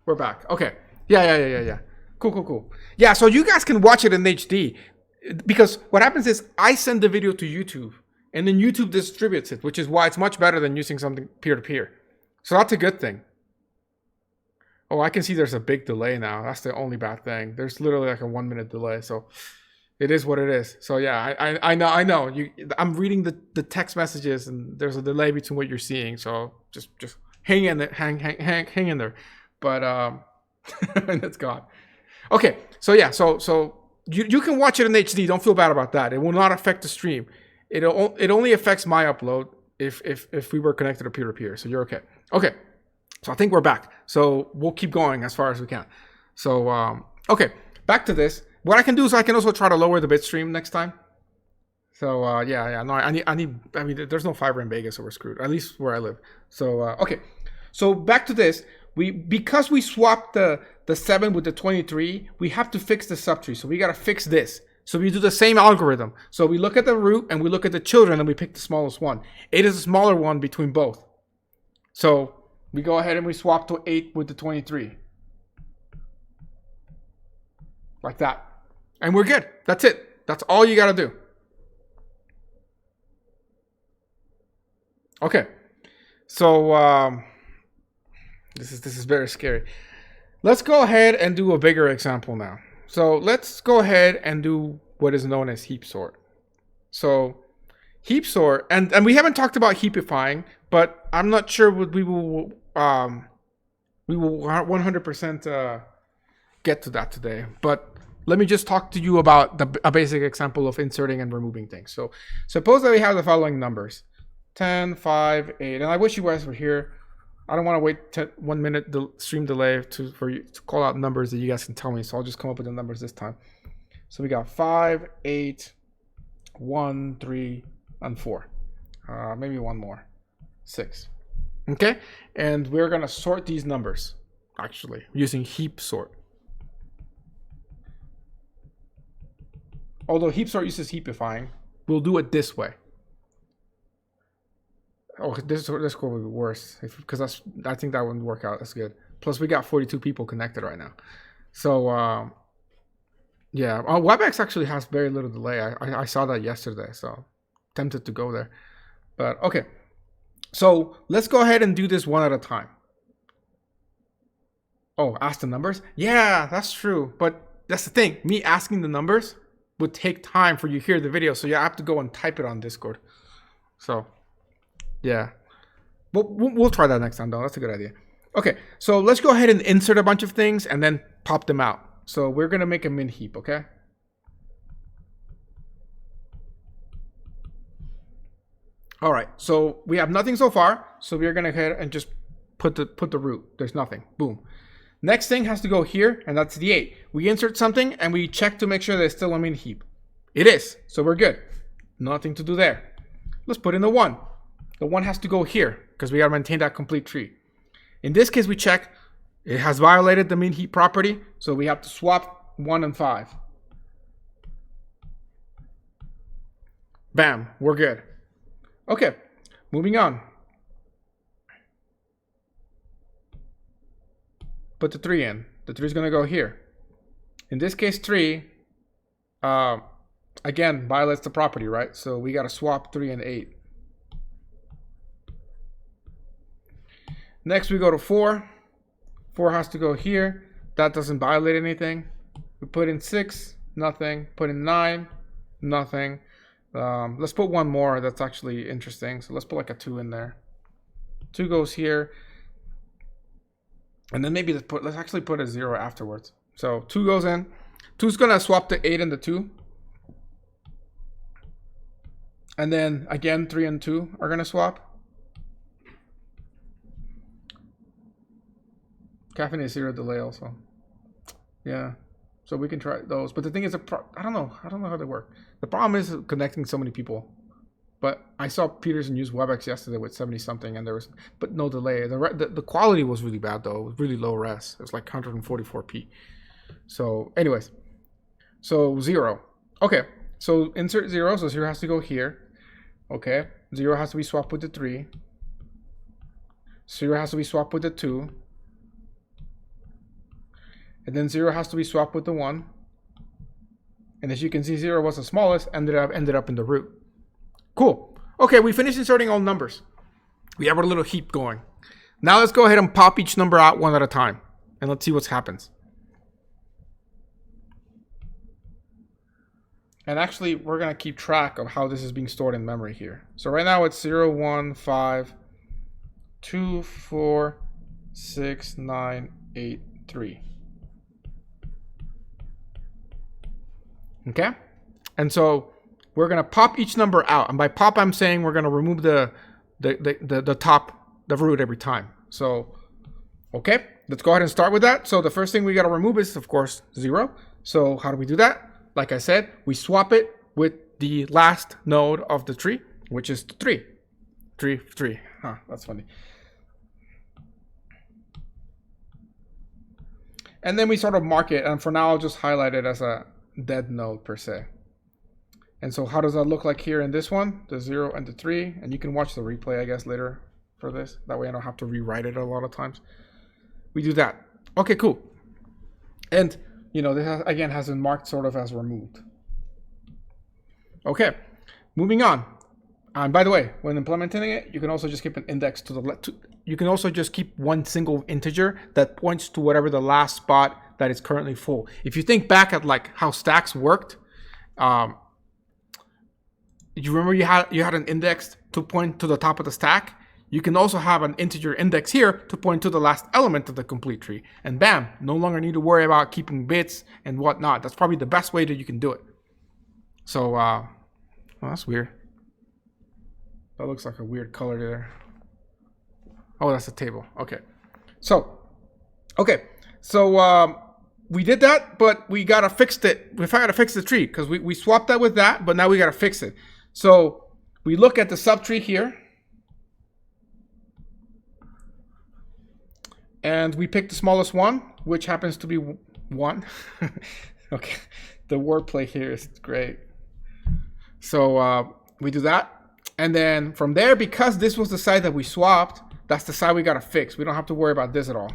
We're back. Okay. Yeah. Cool. Yeah, so you guys can watch it in HD because what happens is I send the video to YouTube and then YouTube distributes it, which is why it's much better than using something peer-to-peer. So that's a good thing. Oh, I can see there's a big delay now. That's the only bad thing. There's literally like a 1 minute delay. So it is what it is. So yeah, I know. I'm reading the text messages and there's a delay between what you're seeing. So just hang in there, hang in there. But and it's gone. Okay, so yeah, so you can watch it in HD. Don't feel bad about that. It will not affect the stream. It only affects my upload if we were connected to peer-to-peer. So you're okay. Okay. So I think we're back. So we'll keep going as far as we can. So, okay, back to this. What I can do is I can also try to lower the bit stream next time. So, yeah. No, I mean, there's no fiber in Vegas, so we're screwed, at least where I live. So, okay. So back to this. Because we swapped the 7 with the 23, we have to fix the subtree. So we got to fix this. So we do the same algorithm. So we look at the root and we look at the children and we pick the smallest one. 8 is the smaller one between both. So we go ahead and we swap to 8 with the 23. Like that. And we're good. That's it. That's all you got to do. Okay. So this is very scary. Let's go ahead and do a bigger example now. So let's go ahead and do what is known as heap sort. So heap sort, and we haven't talked about heapifying, but I'm not sure we will 100% get to that today. But let me just talk to you about a basic example of inserting and removing things. So suppose that we have the following numbers: 10, 5, 8, and I wish you guys were here. I don't want to wait 1 minute stream delay for you to call out numbers that you guys can tell me. So I'll just come up with the numbers this time. So we got 5, 8, 1, 3, and 4. Maybe one more. 6. Okay, and we're gonna sort these numbers actually using heap sort. Although heap sort uses heapifying, we'll do it this way. Oh, this score would be worse because I think that wouldn't work out. That's good. Plus, we got 42 people connected right now. So, yeah. WebEx actually has very little delay. I saw that yesterday, so tempted to go there. But, okay. So, let's go ahead and do this one at a time. Oh, ask the numbers? Yeah, that's true. But that's the thing. Me asking the numbers would take time for you to hear the video. So, you have to go and type it on Discord. So, yeah. We'll try that next time, though. That's a good idea. Okay, so let's go ahead and insert a bunch of things and then pop them out. So we're going to make a min heap, okay? All right, so we have nothing so far. So we're going to go ahead and just put the root. There's nothing. Boom. Next thing has to go here, and that's the 8. We insert something, and we check to make sure that it's still a min heap. It is, so we're good. Nothing to do there. Let's put in the 1. The 1 has to go here, because we got to maintain that complete tree. In this case, we check it has violated the min heap property, so we have to swap 1 and 5. Bam, we're good. Okay, moving on. Put the 3 in. The 3 is going to go here. In this case, 3, again, violates the property, right? So we got to swap 3 and 8. Next, we go to 4. 4 has to go here. That doesn't violate anything. We put in 6, nothing. Put in 9, nothing. Let's put one more that's actually interesting. So let's put like a 2 in there. 2 goes here. And then maybe let's actually put a 0 afterwards. So 2 goes in. 2 is going to swap the 8 and the 2. And then again, 3 and 2 are going to swap. Caffeine is 0 delay also. Yeah. So we can try those. But the thing is, I don't know how they work. The problem is connecting so many people. But I saw Peterson use WebEx yesterday with 70 something, and there was, but no delay. The quality was really bad though. It was really low res. It was like 144p. So, anyways, so 0. Okay, so insert 0. So 0 has to go here. Okay, 0 has to be swapped with the 3. 0 has to be swapped with the 2. And then 0 has to be swapped with the 1. And as you can see, 0 was the smallest, ended up in the root. Cool. Okay, we finished inserting all numbers. We have our little heap going. Now let's go ahead and pop each number out one at a time. And let's see what happens. And actually, we're going to keep track of how this is being stored in memory here. So right now it's 0, 1, 5, 2, 4, 6, 9, 8, 3. Okay? And so we're going to pop each number out. And by pop, I'm saying we're going to remove the root every time. So, okay, let's go ahead and start with that. So the first thing we got to remove is, of course, 0. So how do we do that? Like I said, we swap it with the last node of the tree, which is 3. 3. Huh, that's funny. And then we sort of mark it. And for now, I'll just highlight it as a dead node per se. And so how does that look like here in this one? The 0 and the 3. And you can watch the replay, I guess, later for this. That way I don't have to rewrite it a lot of times. We do that. Okay, cool. And, you know, this again has been marked sort of as removed. Okay, moving on. And by the way, when implementing it, you can also just keep an index to the left. You can also just keep one single integer that points to whatever the last spot that is currently full. If you think back at like how stacks worked, you remember you had an index to point to the top of the stack? You can also have an integer index here to point to the last element of the complete tree. And bam, no longer need to worry about keeping bits and whatnot. That's probably the best way that you can do it. So, well, that's weird. That looks like a weird color there. Oh, that's a table. Okay. So, we did that, but we got to fix it. We got to fix the tree because we swapped that with that, but now we got to fix it. So we look at the subtree here. And we pick the smallest one, which happens to be 1. Okay, the wordplay here is great. So we do that. And then from there, because this was the side that we swapped, that's the side we got to fix. We don't have to worry about this at all.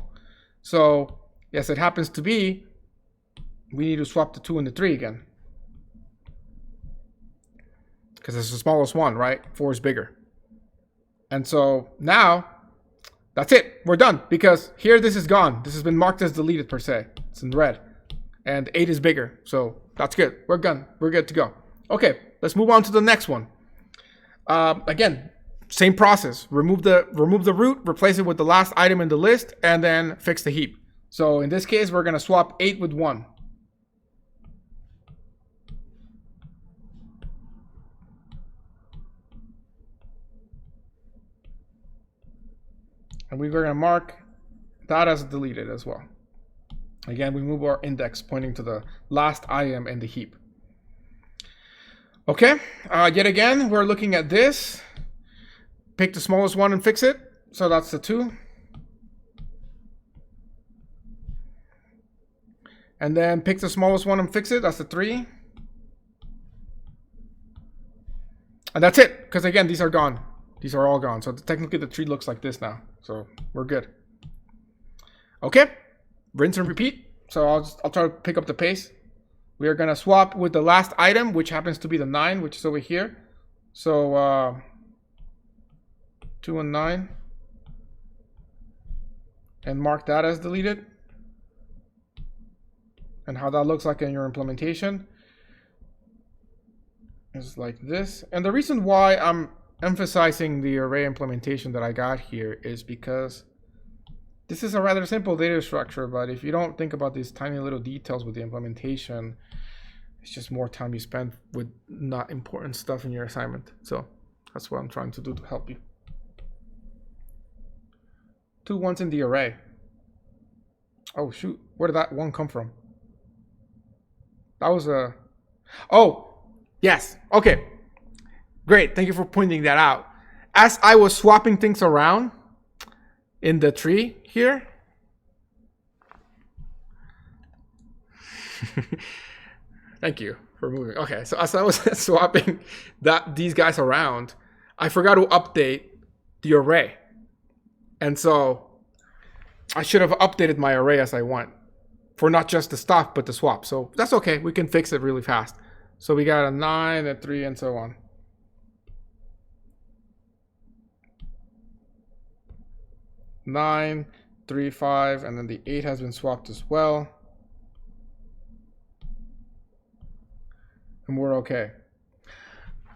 So yes, it happens to be, we need to swap the 2 and the 3 again. Because it's the smallest one, right? 4 is bigger. And so now, that's it. We're done. Because here this is gone. This has been marked as deleted per se. It's in red. And 8 is bigger. So that's good. We're done. We're good to go. Okay, let's move on to the next one. Again, same process. Remove the root, replace it with the last item in the list, and then fix the heap. So in this case, we're going to swap 8 with 1. And we're going to mark that as deleted as well. Again, we move our index pointing to the last item in the heap. Okay, yet again, we're looking at this. Pick the smallest one and fix it. So that's the 2. And then pick the smallest one and fix it. That's the 3. And that's it. Because again, these are gone. These are all gone. So technically the tree looks like this now. So we're good. Okay, rinse and repeat. So I'll try to pick up the pace. We are going to swap with the last item, which happens to be the 9, which is over here. So 2 and 9. And mark that as deleted. And how that looks like in your implementation is like this. And the reason why I'm emphasizing the array implementation that I got here is because this is a rather simple data structure, but if you don't think about these tiny little details with the implementation, it's just more time you spend with not important stuff in your assignment. So that's what I'm trying to do to help you. 2 1s in the array. Oh shoot, where did that 1 come from? That was a, oh, yes, okay. Great, thank you for pointing that out. As I was swapping things around in the tree here, thank you for moving. Okay, so as I was swapping these guys around, I forgot to update the array. And so I should have updated my array as I went for not just the stuff, but the swap. So that's okay, we can fix it really fast. So we got a 9, a 3, and so on. 9, 3, 5, and then the 8 has been swapped as well. And we're okay.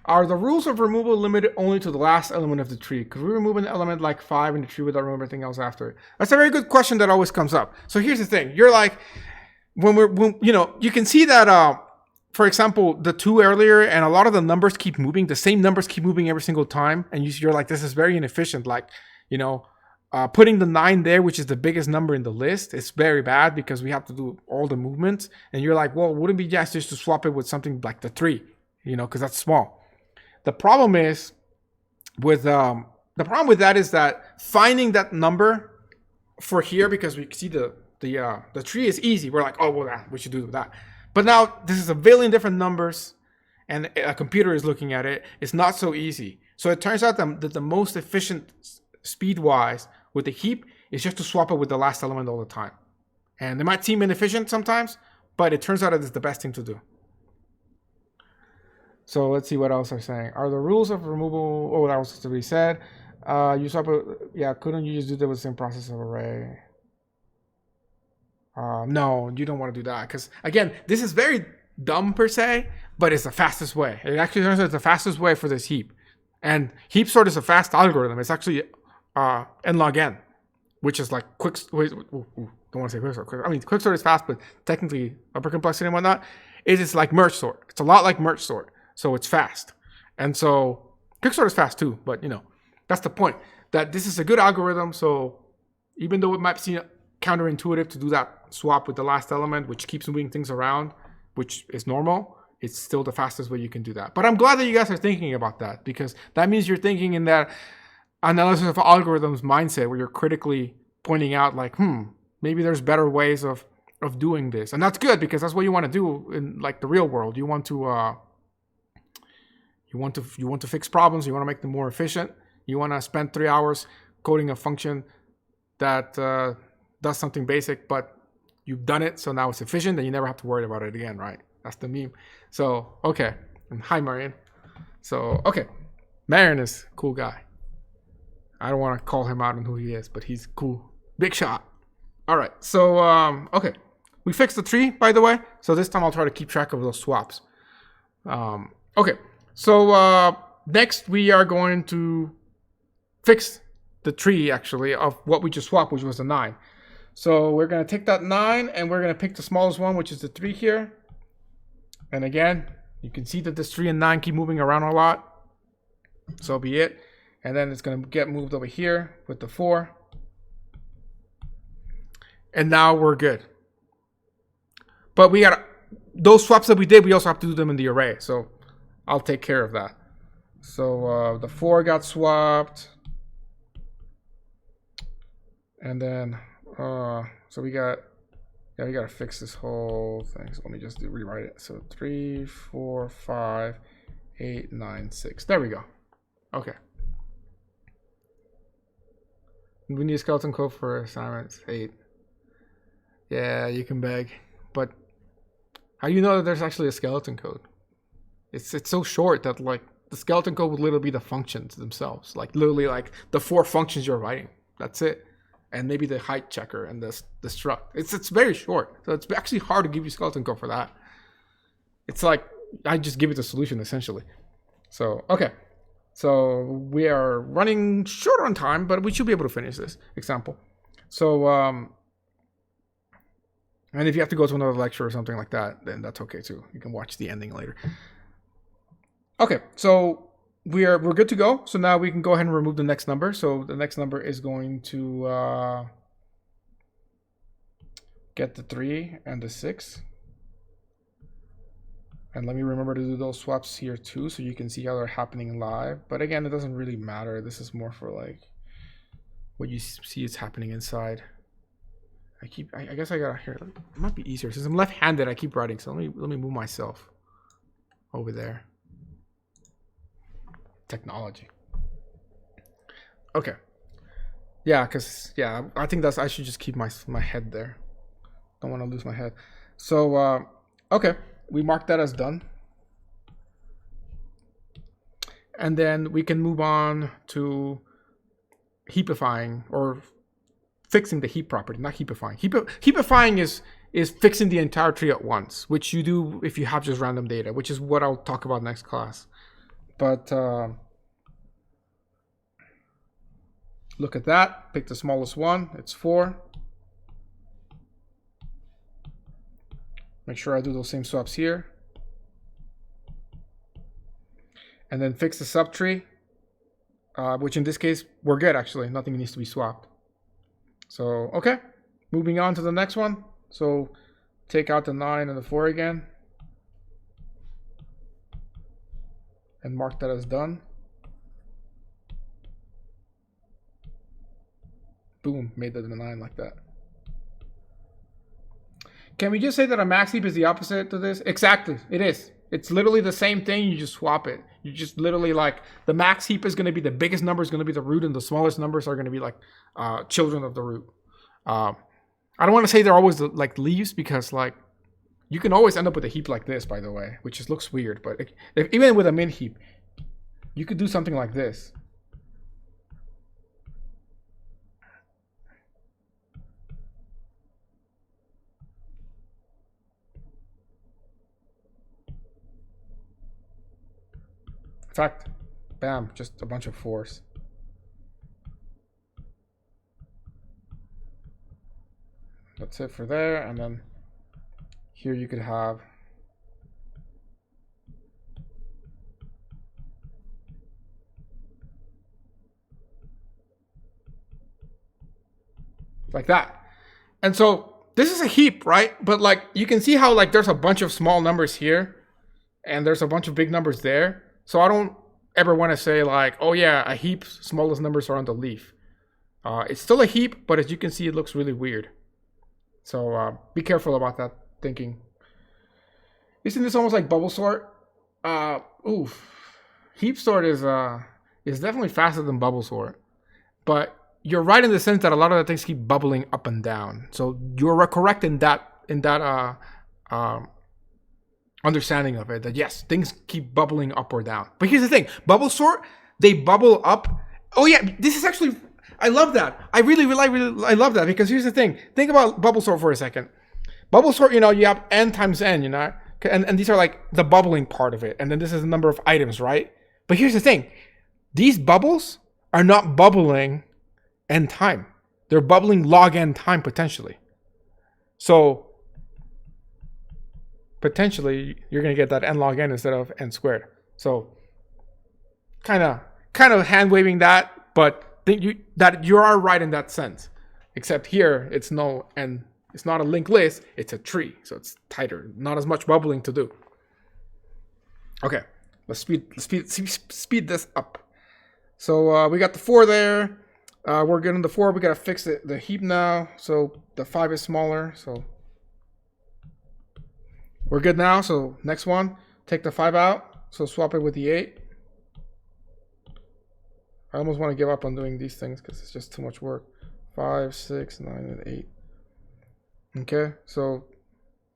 Are the rules of removal limited only to the last element of the tree? Could we remove an element like 5 in the tree without removing everything else after it? That's a very good question that always comes up. So here's the thing. You're like, when you know, you can see that, for example, the 2 earlier, and a lot of the numbers keep moving. The same numbers keep moving every single time. And you're like, this is very inefficient. Like, you know, putting the 9 there, which is the biggest number in the list, is very bad because we have to do all the movements. And you're like, well, wouldn't it be just to swap it with something like the 3, you know, because that's small. The problem is with that is that finding that number for here, because we see the tree is easy. We're like, oh, well, we should do that. But now this is a billion different numbers, and a computer is looking at it. It's not so easy. So it turns out that the most efficient speed-wise with the heap is just to swap it with the last element all the time. And it might seem inefficient sometimes, but it turns out it is the best thing to do. So let's see what else they're saying. Are the rules of removal? Oh, that was to be said. You swap it. Yeah, couldn't you just do that with the same process of array? No, you don't want to do that because again, this is very dumb per se, but it's the fastest way. It actually turns out it's the fastest way for this heap. And heap sort is a fast algorithm. It's actually n log n, which is like quick. Wait, don't want to say quick sort. I mean, quick sort is fast, but technically upper complexity and whatnot. It is like merge sort. It's a lot like merge sort. So it's fast. And so quicksort is fast too, but you know, that's the point. That this is a good algorithm, so even though it might seem counterintuitive to do that swap with the last element, which keeps moving things around, which is normal, it's still the fastest way you can do that. But I'm glad that you guys are thinking about that, because that means you're thinking in that analysis of algorithms mindset where you're critically pointing out like, maybe there's better ways of doing this. And that's good because that's what you want to do in like the real world. You want You want to fix problems. You want to make them more efficient. You want to spend 3 hours coding a function that does something basic, but you've done it, so now it's efficient, and you never have to worry about it again, right? That's the meme. So, okay. And hi, Marion. So, okay. Marion is a cool guy. I don't want to call him out on who he is, but he's cool. Big shot. All right. So, okay. We fixed the tree, by the way. So this time I'll try to keep track of those swaps. Okay. So, next we are going to fix the tree, actually, of what we just swapped, which was the 9. So we're going to take that 9 and we're going to pick the smallest one, which is the 3 here. And again, you can see that this 3 and 9 keep moving around a lot. So be it. And then it's going to get moved over here with the 4. And now we're good. But we got those swaps that we did, we also have to do them in the array. So I'll take care of that. So the 4 got swapped. And then, so we got, yeah, we got to fix this whole thing. So let me just rewrite it. So 3, 4, 5, 8, 9, 6. There we go. Okay. We need a skeleton code for assignments. 8. Yeah, you can beg. But how do you know that there's actually a skeleton code? It's so short that like the skeleton code would literally be the functions themselves. Like literally like the 4 functions you're writing. That's it. And maybe the height checker and the struct. It's very short. So it's actually hard to give you skeleton code for that. It's like I just give it the solution essentially. So okay. So we are running short on time, but we should be able to finish this example. So and if you have to go to another lecture or something like that, then that's okay too. You can watch the ending later. Okay, so we're good to go. So now we can go ahead and remove the next number. So the next number is going to get the 3 and the 6. And let me remember to do those swaps here too, so you can see how they're happening live. But again, it doesn't really matter. This is more for like what you see is happening inside. I guess I gotta here. It might be easier since I'm left-handed. I keep writing, so let me move myself over there. Technology. Okay. Yeah, cause yeah, I think I should just keep my head there. Don't want to lose my head. So okay, we mark that as done, and then we can move on to heapifying or fixing the heap property, not heapifying. Heapifying is fixing the entire tree at once, which you do if you have just random data, which is what I'll talk about next class. But look at that. Pick the smallest one. It's 4. Make sure I do those same swaps here. And then fix the subtree, which in this case, we're good actually. Nothing needs to be swapped. So, okay. Moving on to the next one. So, take out the 9 and the 4 again. And mark that as done. Boom, made that the 9 like that. Can we just say that a max heap is the opposite to this? Exactly, it is. It's literally the same thing, you just swap it. You just literally like, the max heap is going to be the biggest number is going to be the root, and the smallest numbers are going to be like children of the root. I don't want to say they're always like leaves, because like, you can always end up with a heap like this, by the way, which just looks weird. But even with a min heap, you could do something like this. In fact, bam, just a bunch of 4s. That's it for there. And then here you could have like that. And so this is a heap, right? But like you can see how like there's a bunch of small numbers here and there's a bunch of big numbers there. So I don't ever want to say like, oh yeah, a heap, smallest numbers are on the leaf. It's still a heap, but as you can see, it looks really weird. So be careful about that thinking. Isn't this almost like bubble sort? Oof. heap sort is definitely faster than bubble sort, but you're right in the sense that a lot of the things keep bubbling up and down. So you're correct in that understanding of it, that yes, things keep bubbling up or down. But here's the thing: bubble sort, they bubble up. Oh yeah, this is actually, I love that. I really love that, because here's the thing: think about bubble sort for a second. Bubble sort, you know, you have n times n, you know, and these are like the bubbling part of it, and then this is the number of items, right? But here's the thing: these bubbles are not bubbling n time; they're bubbling log n time potentially. So potentially you're going to get that n log n instead of n squared. So kind of hand waving that, but that you are right in that sense. Except here it's no, and it's not a linked list, it's a tree, so it's tighter, not as much bubbling to do. Okay, let's speed this up. So we got the 4 there. We're getting the 4. We gotta fix the heap now. So the 5 is smaller. So we're good now. So next one, take the 5 out. So swap it with the 8. I almost want to give up on doing these things because it's just too much work. 5, 6, 9, and 8. Okay, so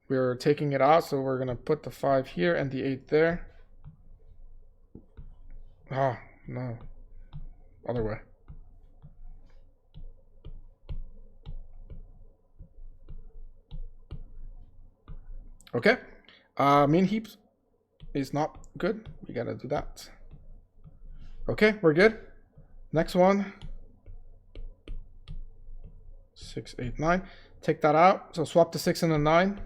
we're taking it out. So we're gonna put the 5 here and the 8 there. Oh no, other way. Okay, mean heaps is not good. We gotta do that. Okay, we're good. Next one. 6, 8, 9. Take that out. So swap the 6 and the 9.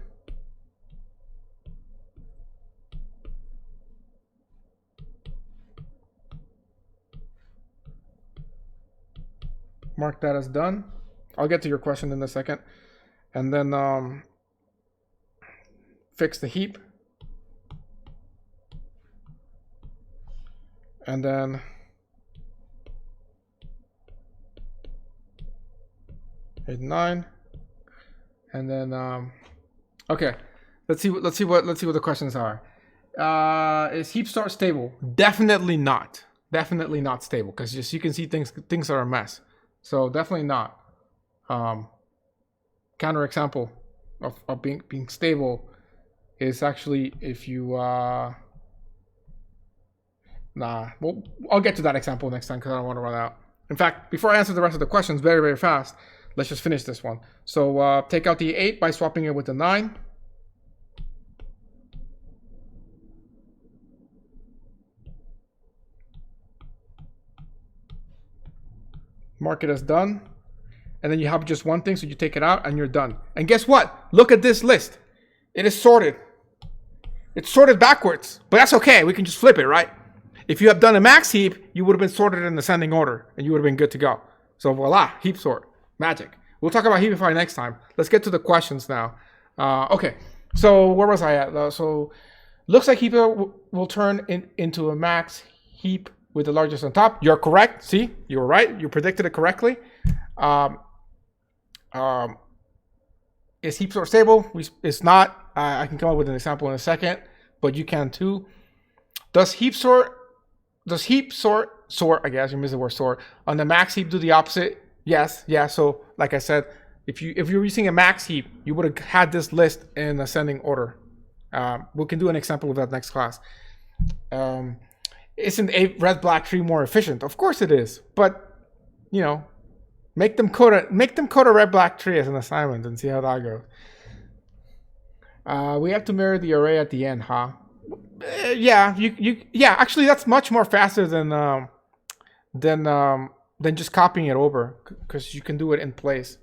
Mark that as done. I'll get to your question in a second. And then fix the heap. And then eight, 9. And then okay. Let's see what the questions are. Is Heapsort stable? Definitely not. Definitely not stable, because just you can see things are a mess. So definitely not. Counter example of being stable is actually if you well, I'll get to that example next time because I don't want to run out. In fact, before I answer the rest of the questions very fast, let's just finish this one. So take out the 8 by swapping it with the 9. Mark it as done. And then you have just one thing, so you take it out and you're done. And guess what? Look at this list. It is sorted. It's sorted backwards, but that's okay. We can just flip it, right? If you have done a max heap, you would have been sorted in ascending order and you would have been good to go. So voila, heap sort, magic. We'll talk about heapify next time. Let's get to the questions now. Okay, so where was I at? So looks like heap will turn into a max heap with the largest on top. You're correct. See, you were right. You predicted it correctly. Is heap sort stable? It's not. I can come up with an example in a second, but you can too. Does heap sort? I guess you missed the word sort. On the max heap, do the opposite? Yes. Yeah. So like I said, if you're using a max heap, you would have had this list in ascending order. We can do an example of that next class. Isn't a red black tree more efficient? Of course it is, but you know, make them code a red black tree as an assignment and see how that goes. We have to mirror the array at the end, huh? Yeah, yeah. Actually, that's much more faster than just copying it over, because you can do it in place.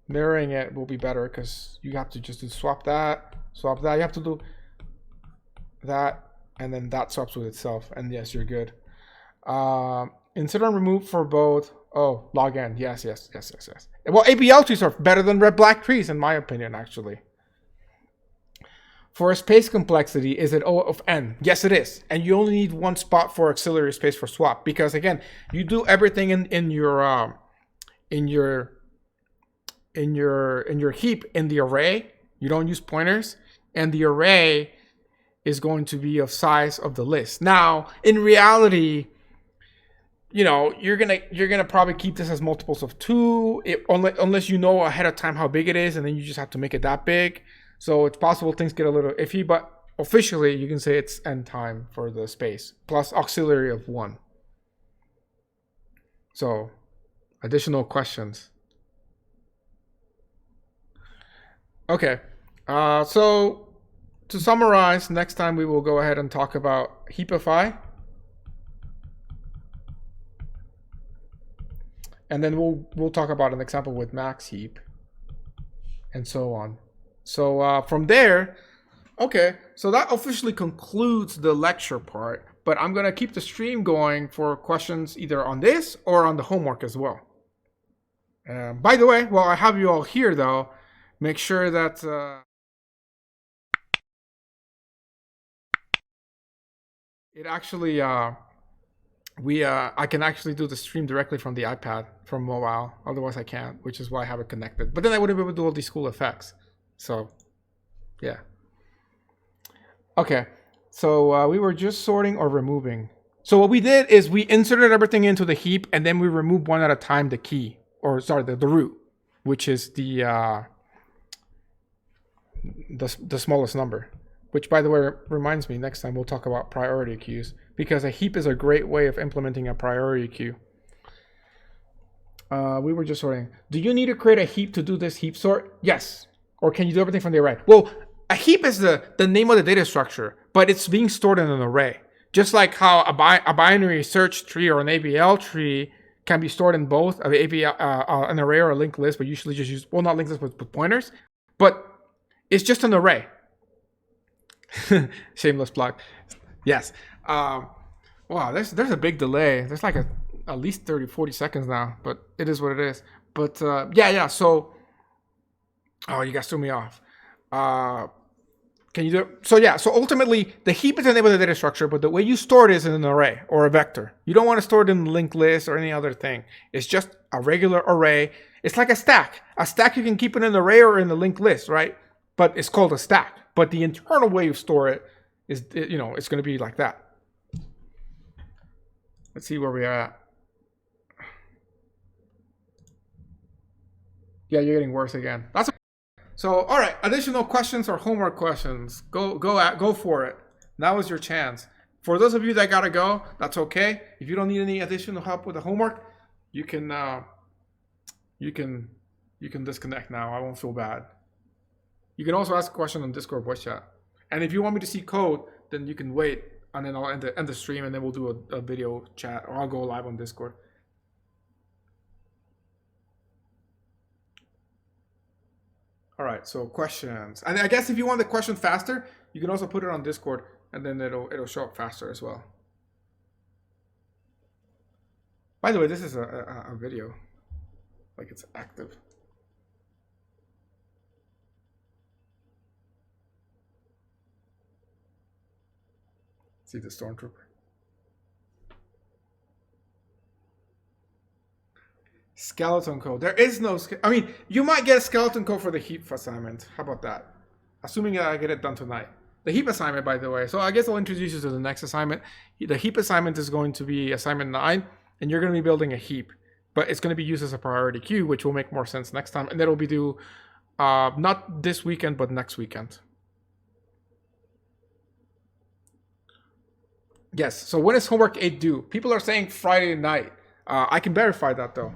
Mirroring it will be better because you have to just do swap that. You have to do that, and then that swaps with itself. And yes, you're good. Insert and remove for both. Oh, log n. Yes. Well, ABL trees are better than red black trees in my opinion, actually. For a space complexity, is it O of n? Yes, it is. And you only need one spot for auxiliary space for swap, because again, you do everything in your heap in the array. You don't use pointers, and the array is going to be of size of the list. Now, in reality, you know, you're gonna probably keep this as multiples of 2, unless you know ahead of time how big it is, and then you just have to make it that big. So it's possible things get a little iffy, but officially you can say it's n time for the space plus auxiliary of 1. So additional questions. Okay, so to summarize, next time we will go ahead and talk about heapify. And then we'll talk about an example with max heap and so on. So from there, okay, so that officially concludes the lecture part, but I'm gonna keep the stream going for questions either on this or on the homework as well. By the way, while I have you all here though, make sure that it actually I can actually do the stream directly from the iPad from mobile. Otherwise I can't, which is why I have it connected. But then I wouldn't be able to do all these cool effects. So yeah. Okay, so we were just sorting or removing. So what we did is we inserted everything into the heap, and then we removed one at a time the key, or sorry, the root, which is the smallest number. Which, by the way, reminds me, next time we'll talk about priority queues, because a heap is a great way of implementing a priority queue. We were just sorting. Do you need to create a heap to do this heap sort? Yes. Or can you do everything from the array? Well, a heap is the name of the data structure, but it's being stored in an array. Just like how a binary search tree or an ABL tree can be stored in both an array or a linked list, but usually just use, well, not linked list, but pointers. But it's just an array. Shameless plug. Yes. Wow, there's a big delay. There's like at least 30-40 seconds now, but it is what it is. But yeah, so you guys threw me off. Can you do it? So yeah, so ultimately the heap is the name of the data structure, but the way you store it is in an array or a vector. You don't want to store it in the linked list or any other thing. It's just a regular array. It's like a stack. A stack, you can keep it in an array or in the linked list, right? But it's called a stack. But the internal way you store it is, you know, it's going to be like that. Let's see where we are at. Yeah, you're getting worse again. That's so. All right, additional questions or homework questions. Go for it. Now is your chance. For those of you that gotta go, that's okay. If you don't need any additional help with the homework, you can disconnect now. I won't feel bad. You can also ask a question on Discord voice chat. And if you want me to see code, then you can wait, and then I'll end the stream, and then we'll do a video chat, or I'll go live on Discord. All right, so questions. And I guess if you want the question faster, you can also put it on Discord, and then it'll show up faster as well. By the way, this is a video, like it's active. See the stormtrooper. Skeleton code. There is no. I mean, you might get a skeleton code for the heap assignment. How about that? Assuming I get it done tonight. The heap assignment, by the way. So I guess I'll introduce you to the next assignment. The heap assignment is going to be assignment 9, and you're going to be building a heap, but it's going to be used as a priority queue, which will make more sense next time, and that'll be due not this weekend, but next weekend. Yes. So when is homework 8 due? People are saying Friday night. I can verify that though.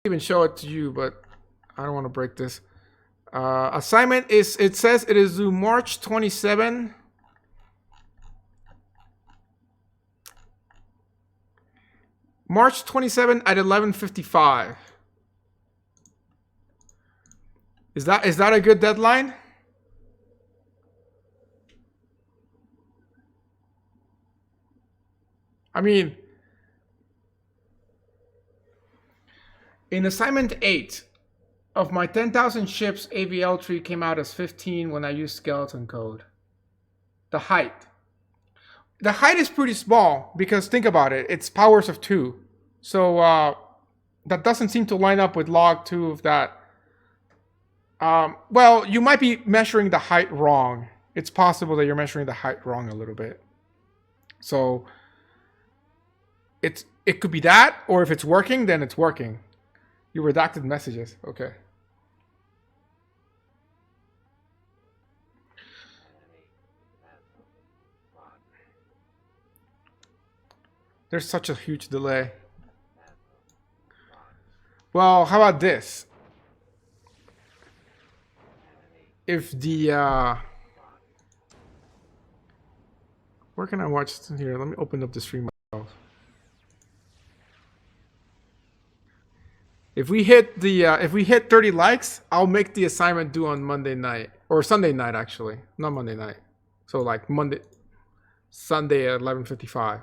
Even show it to you, but I don't want to break this. Assignment is, it says it is due March 27. March 27 at 11:55. Is that a good deadline? I mean, in assignment 8 of my 10,000 ships, AVL tree came out as 15 when I used skeleton code. The height. The height is pretty small because think about it, it's powers of 2. So that doesn't seem to line up with log 2 of that. Well, you might be measuring the height wrong. It's possible that you're measuring the height wrong a little bit. So it could be that, or if it's working, then it's working. You redacted messages. Okay. There's such a huge delay. Well, how about this? If the where can I watch here? Let me open up the stream myself. If we hit the if we hit 30 likes, I'll make the assignment due on Monday night or Sunday night actually, not Monday night. So like Sunday at 11:55.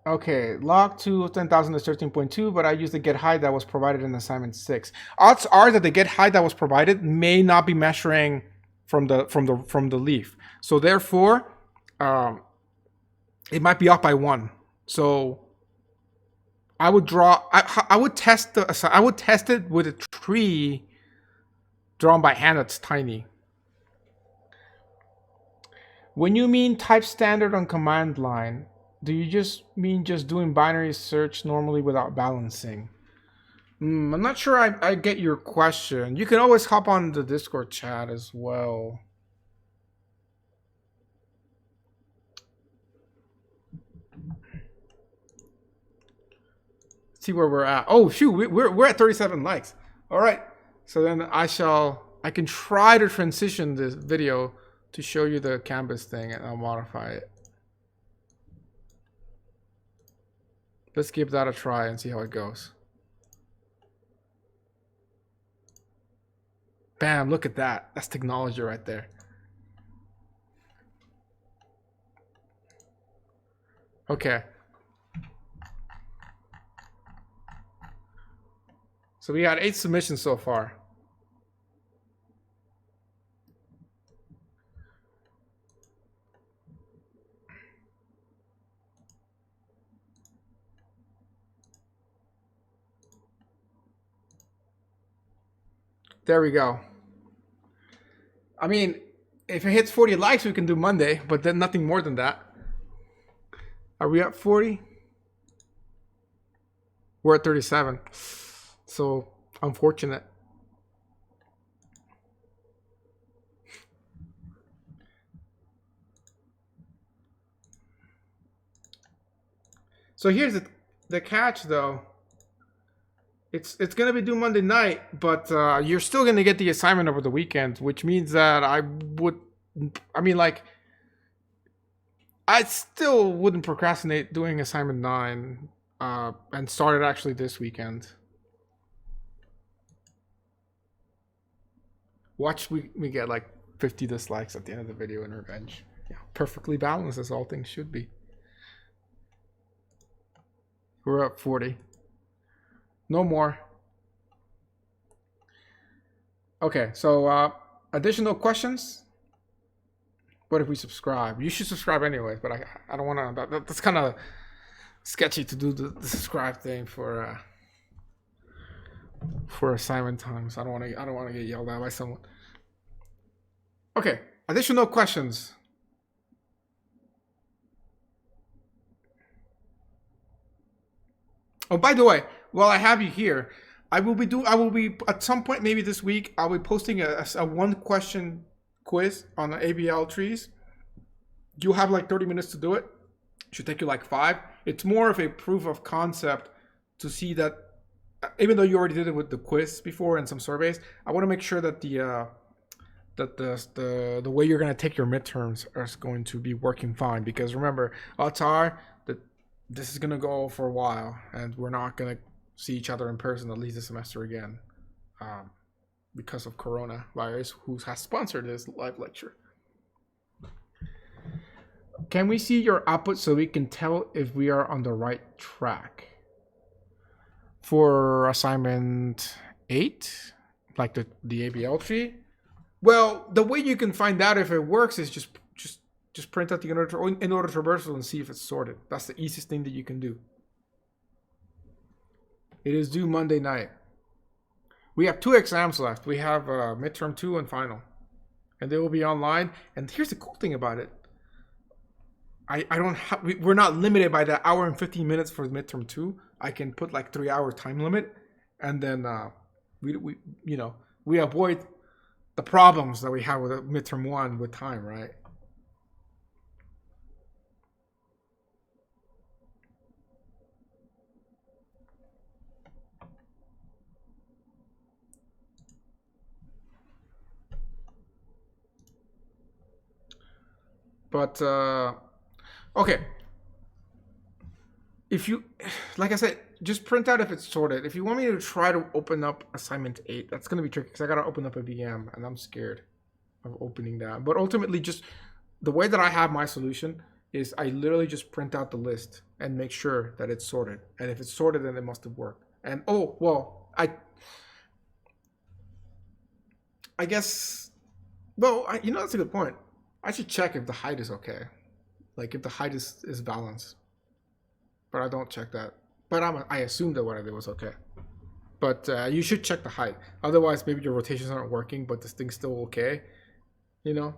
Okay, log to 10,000 is 13.2, but I used the get height that was provided in assignment 6. Odds are that the get height that was provided may not be measuring from the leaf. So therefore, it might be off by 1. So I would draw. I would test it with a tree drawn by hand that's tiny. When you mean type standard on command line, do you just mean just doing binary search normally without balancing? I'm not sure I get your question. You can always hop on the Discord chat as well. Let's see where we're at. Oh shoot, we're at 37 likes. All right. So then I can try to transition this video to show you the canvas thing, and I'll modify it. Let's give that a try and see how it goes. Bam, look at that. That's technology right there. Okay. So we got 8 submissions so far. There we go. I mean, if it hits 40 likes, we can do Monday, but then nothing more than that. Are we at 40? We're at 37. So, unfortunate. So here's the catch, though. It's gonna be due Monday night, but you're still gonna get the assignment over the weekend, which means that I still wouldn't procrastinate doing assignment 9 and start it actually this weekend. Watch we get like 50 dislikes at the end of the video in revenge. Yeah, perfectly balanced as all things should be. We're at 40. No more. Okay, so additional questions? What if we subscribe? You should subscribe anyways, but I don't want to. That's kind of sketchy to do the subscribe thing for assignment times. I don't want to get yelled at by someone. Okay, additional questions. Oh, by the way, while I have you here, I will be at some point maybe this week. I'll be posting a 1-question quiz on the ABL trees. You have like 30 minutes to do it. It should take you like 5. It's more of a proof of concept to see that even though you already did it with the quiz before and some surveys, I want to make sure that the way you're going to take your midterms is going to be working fine, because remember, odds are that this is going to go for a while and we're not going to see each other in person at least this semester again, because of coronavirus, who has sponsored this live lecture. Can we see your output so we can tell if we are on the right track? For assignment 8, like the ABL tree, Well, the way you can find out if it works is just print out the in order traversal and see if it's sorted. That's the easiest thing that you can do. It is due Monday night. We have 2 exams left. We have midterm 2 and final, and they will be online. And here's the cool thing about it. I don't have. We're not limited by the hour and 15 minutes for midterm 2. I can put like 3-hour time limit, and then we avoid the problems that we have with midterm 1 with time, right? But okay, if you, like I said, just print out if it's sorted. If you want me to try to open up assignment 8, that's gonna be tricky because I gotta open up a VM and I'm scared of opening that. But ultimately, just the way that I have my solution is I literally just print out the list and make sure that it's sorted. And if it's sorted, then it must have worked. And oh well, I guess, well, that's a good point. I should check if the height is okay, like if the height is balanced. But I don't check that. But I assume that what I did was okay. But you should check the height. Otherwise, maybe your rotations aren't working, but this thing's still okay. The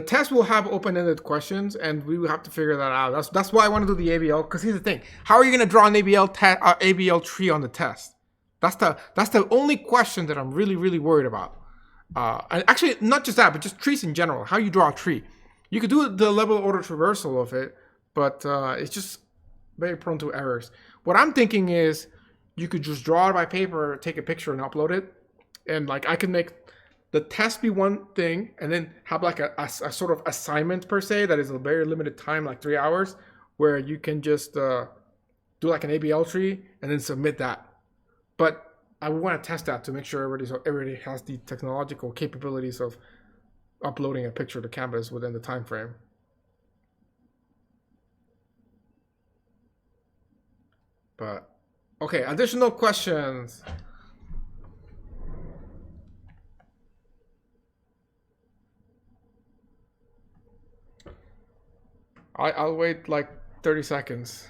test will have open-ended questions, and we will have to figure that out. That's why I want to do the ABL. Because here's the thing: how are you going to draw an ABL tree on the test? That's the only question that I'm really worried about. And actually, not just that, but just trees in general. How you draw a tree. You could do the level order traversal of it, but it's just very prone to errors. What I'm thinking is you could just draw it by paper, take a picture, and upload it. And like I could make the test be one thing, and then have like a sort of assignment per se that is a very limited time, like 3 hours, where you can just do like an ABL tree and then submit that. But I would want to test that to make sure everybody has the technological capabilities of uploading a picture to Canvas within the time frame. But okay, additional questions. I'll wait like 30 seconds.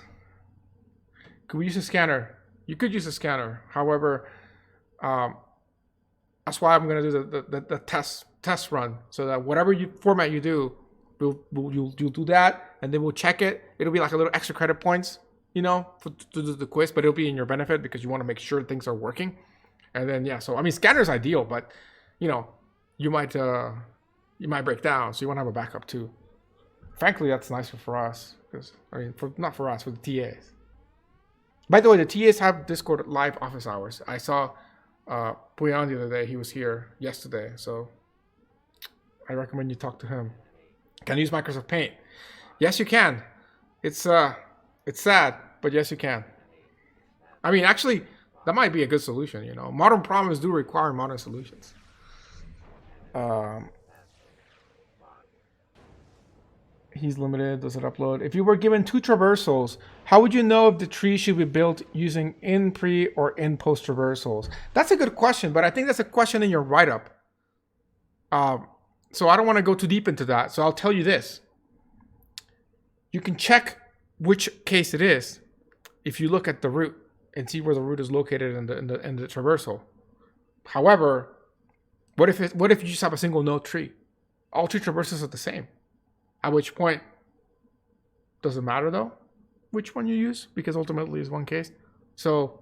Could we use a scanner? You could use a scanner. However, that's why I'm going to do the test run, so that whatever format you do, you'll do that, and then we'll check it. It'll be like a little extra credit points, to do the quiz, but it'll be in your benefit because you want to make sure things are working. And then so I mean, scanner's ideal, but you might break down, so you want to have a backup too. Frankly, that's nicer for us because not for us, for the TAs. By the way, the TAs have Discord live office hours. I saw Puyan the other day. He was here yesterday, so I recommend you talk to him. Can you use Microsoft Paint? Yes, you can. It's sad, but yes, you can. I mean, actually, that might be a good solution. Modern problems do require modern solutions. He's limited. Does it upload? If you were given 2 traversals, how would you know if the tree should be built using in pre or in post traversals? That's a good question, but I think that's a question in your write-up. So I don't want to go too deep into that. So I'll tell you this. You can check which case it is if you look at the root and see where the root is located in the traversal. However, what if you just have a single node tree? All 3 traversals are the same. At which point, does it matter though which one you use? Because ultimately it's one case. So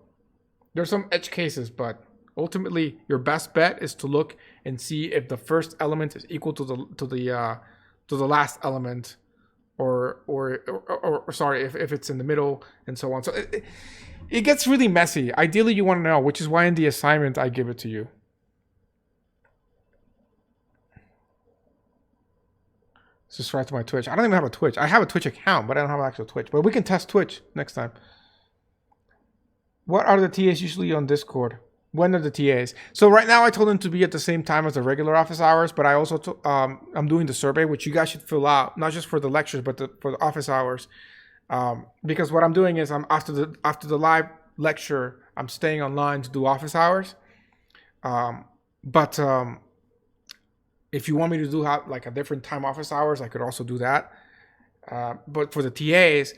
there's some edge cases, but ultimately your best bet is to look and see if the first element is equal to the last element, or sorry, if it's in the middle and so on. So it gets really messy. Ideally, you want to know, which is why in the assignment I give it to you. Subscribe to my Twitch. I don't even have a Twitch. I have a Twitch account, but I don't have an actual Twitch. But we can test Twitch next time. What are the TAs usually on Discord? When are the TAs? So right now I told them to be at the same time as the regular office hours, but I also I'm doing the survey, which you guys should fill out, not just for the lectures, but for the office hours. Because what I'm doing is I'm after the live lecture, I'm staying online to do office hours. But if you want me to do like a different time office hours, I could also do that. But for the TAs,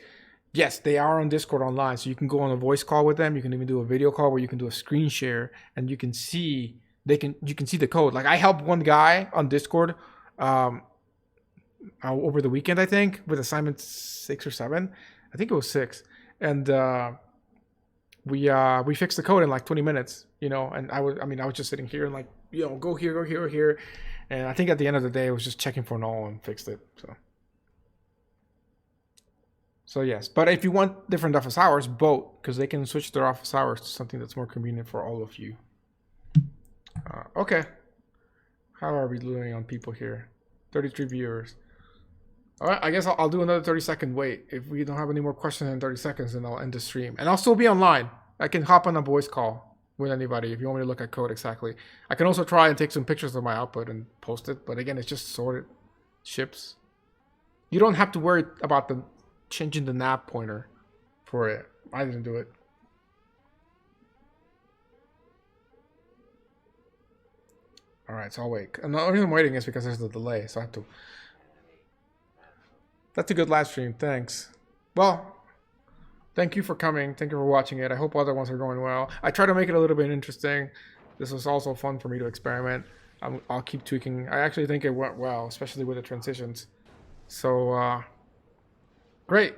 yes, they are on Discord online, so you can go on a voice call with them. You can even do a video call where you can do a screen share, and you can see you can see the code. Like I helped one guy on Discord over the weekend, I think, with assignment 6 or 7. I think it was 6, and we fixed the code in like 20 minutes. And I was just sitting here and like go here, go here, go here, and I think at the end of the day, I was just checking for null and fixed it. So yes, but if you want different office hours, vote, because they can switch their office hours to something that's more convenient for all of you. Okay. How are we doing on people here? 33 viewers. All right, I guess I'll do another 30-second wait. If we don't have any more questions in 30 seconds, then I'll end the stream. And I'll still be online. I can hop on a voice call with anybody if you want me to look at code exactly. I can also try and take some pictures of my output and post it. But again, it's just sorted ships. You don't have to worry about the changing the nav pointer for it. I didn't do it. All right, so I'll wait. And the only reason I'm waiting is because there's the delay, so I have to. That's a good live stream. Thanks. Well, thank you for coming. Thank you for watching it. I hope other ones are going well. I try to make it a little bit interesting. This was also fun for me to experiment. I'll keep tweaking. I actually think it went well, especially with the transitions. So, great.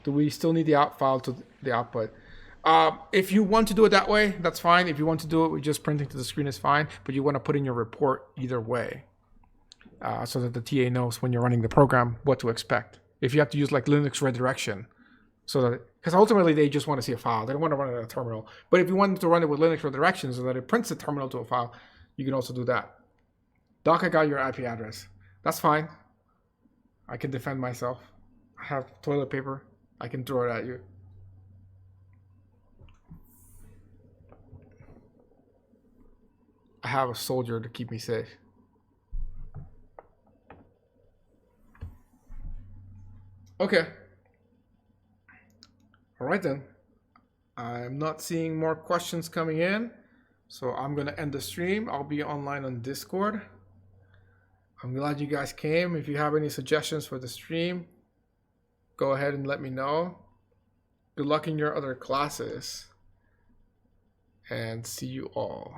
Do we still need the out file to the output? If you want to do it that way, that's fine. If you want to do it with just printing to the screen is fine. But you want to put in your report either way. So that the TA knows when you're running the program what to expect. If you have to use like Linux redirection, so that because ultimately they just want to see a file, they don't want to run it in a terminal. But if you want to run it with Linux redirection so that it prints the terminal to a file, you can also do that. Doc, I got your IP address. That's fine. I can defend myself. I have toilet paper. I can throw it at you. I have a soldier to keep me safe. Okay. All right then. I'm not seeing more questions coming in, so I'm going to end the stream. I'll be online on Discord. I'm glad you guys came. If you have any suggestions for the stream, go ahead and let me know. Good luck in your other classes, and see you all.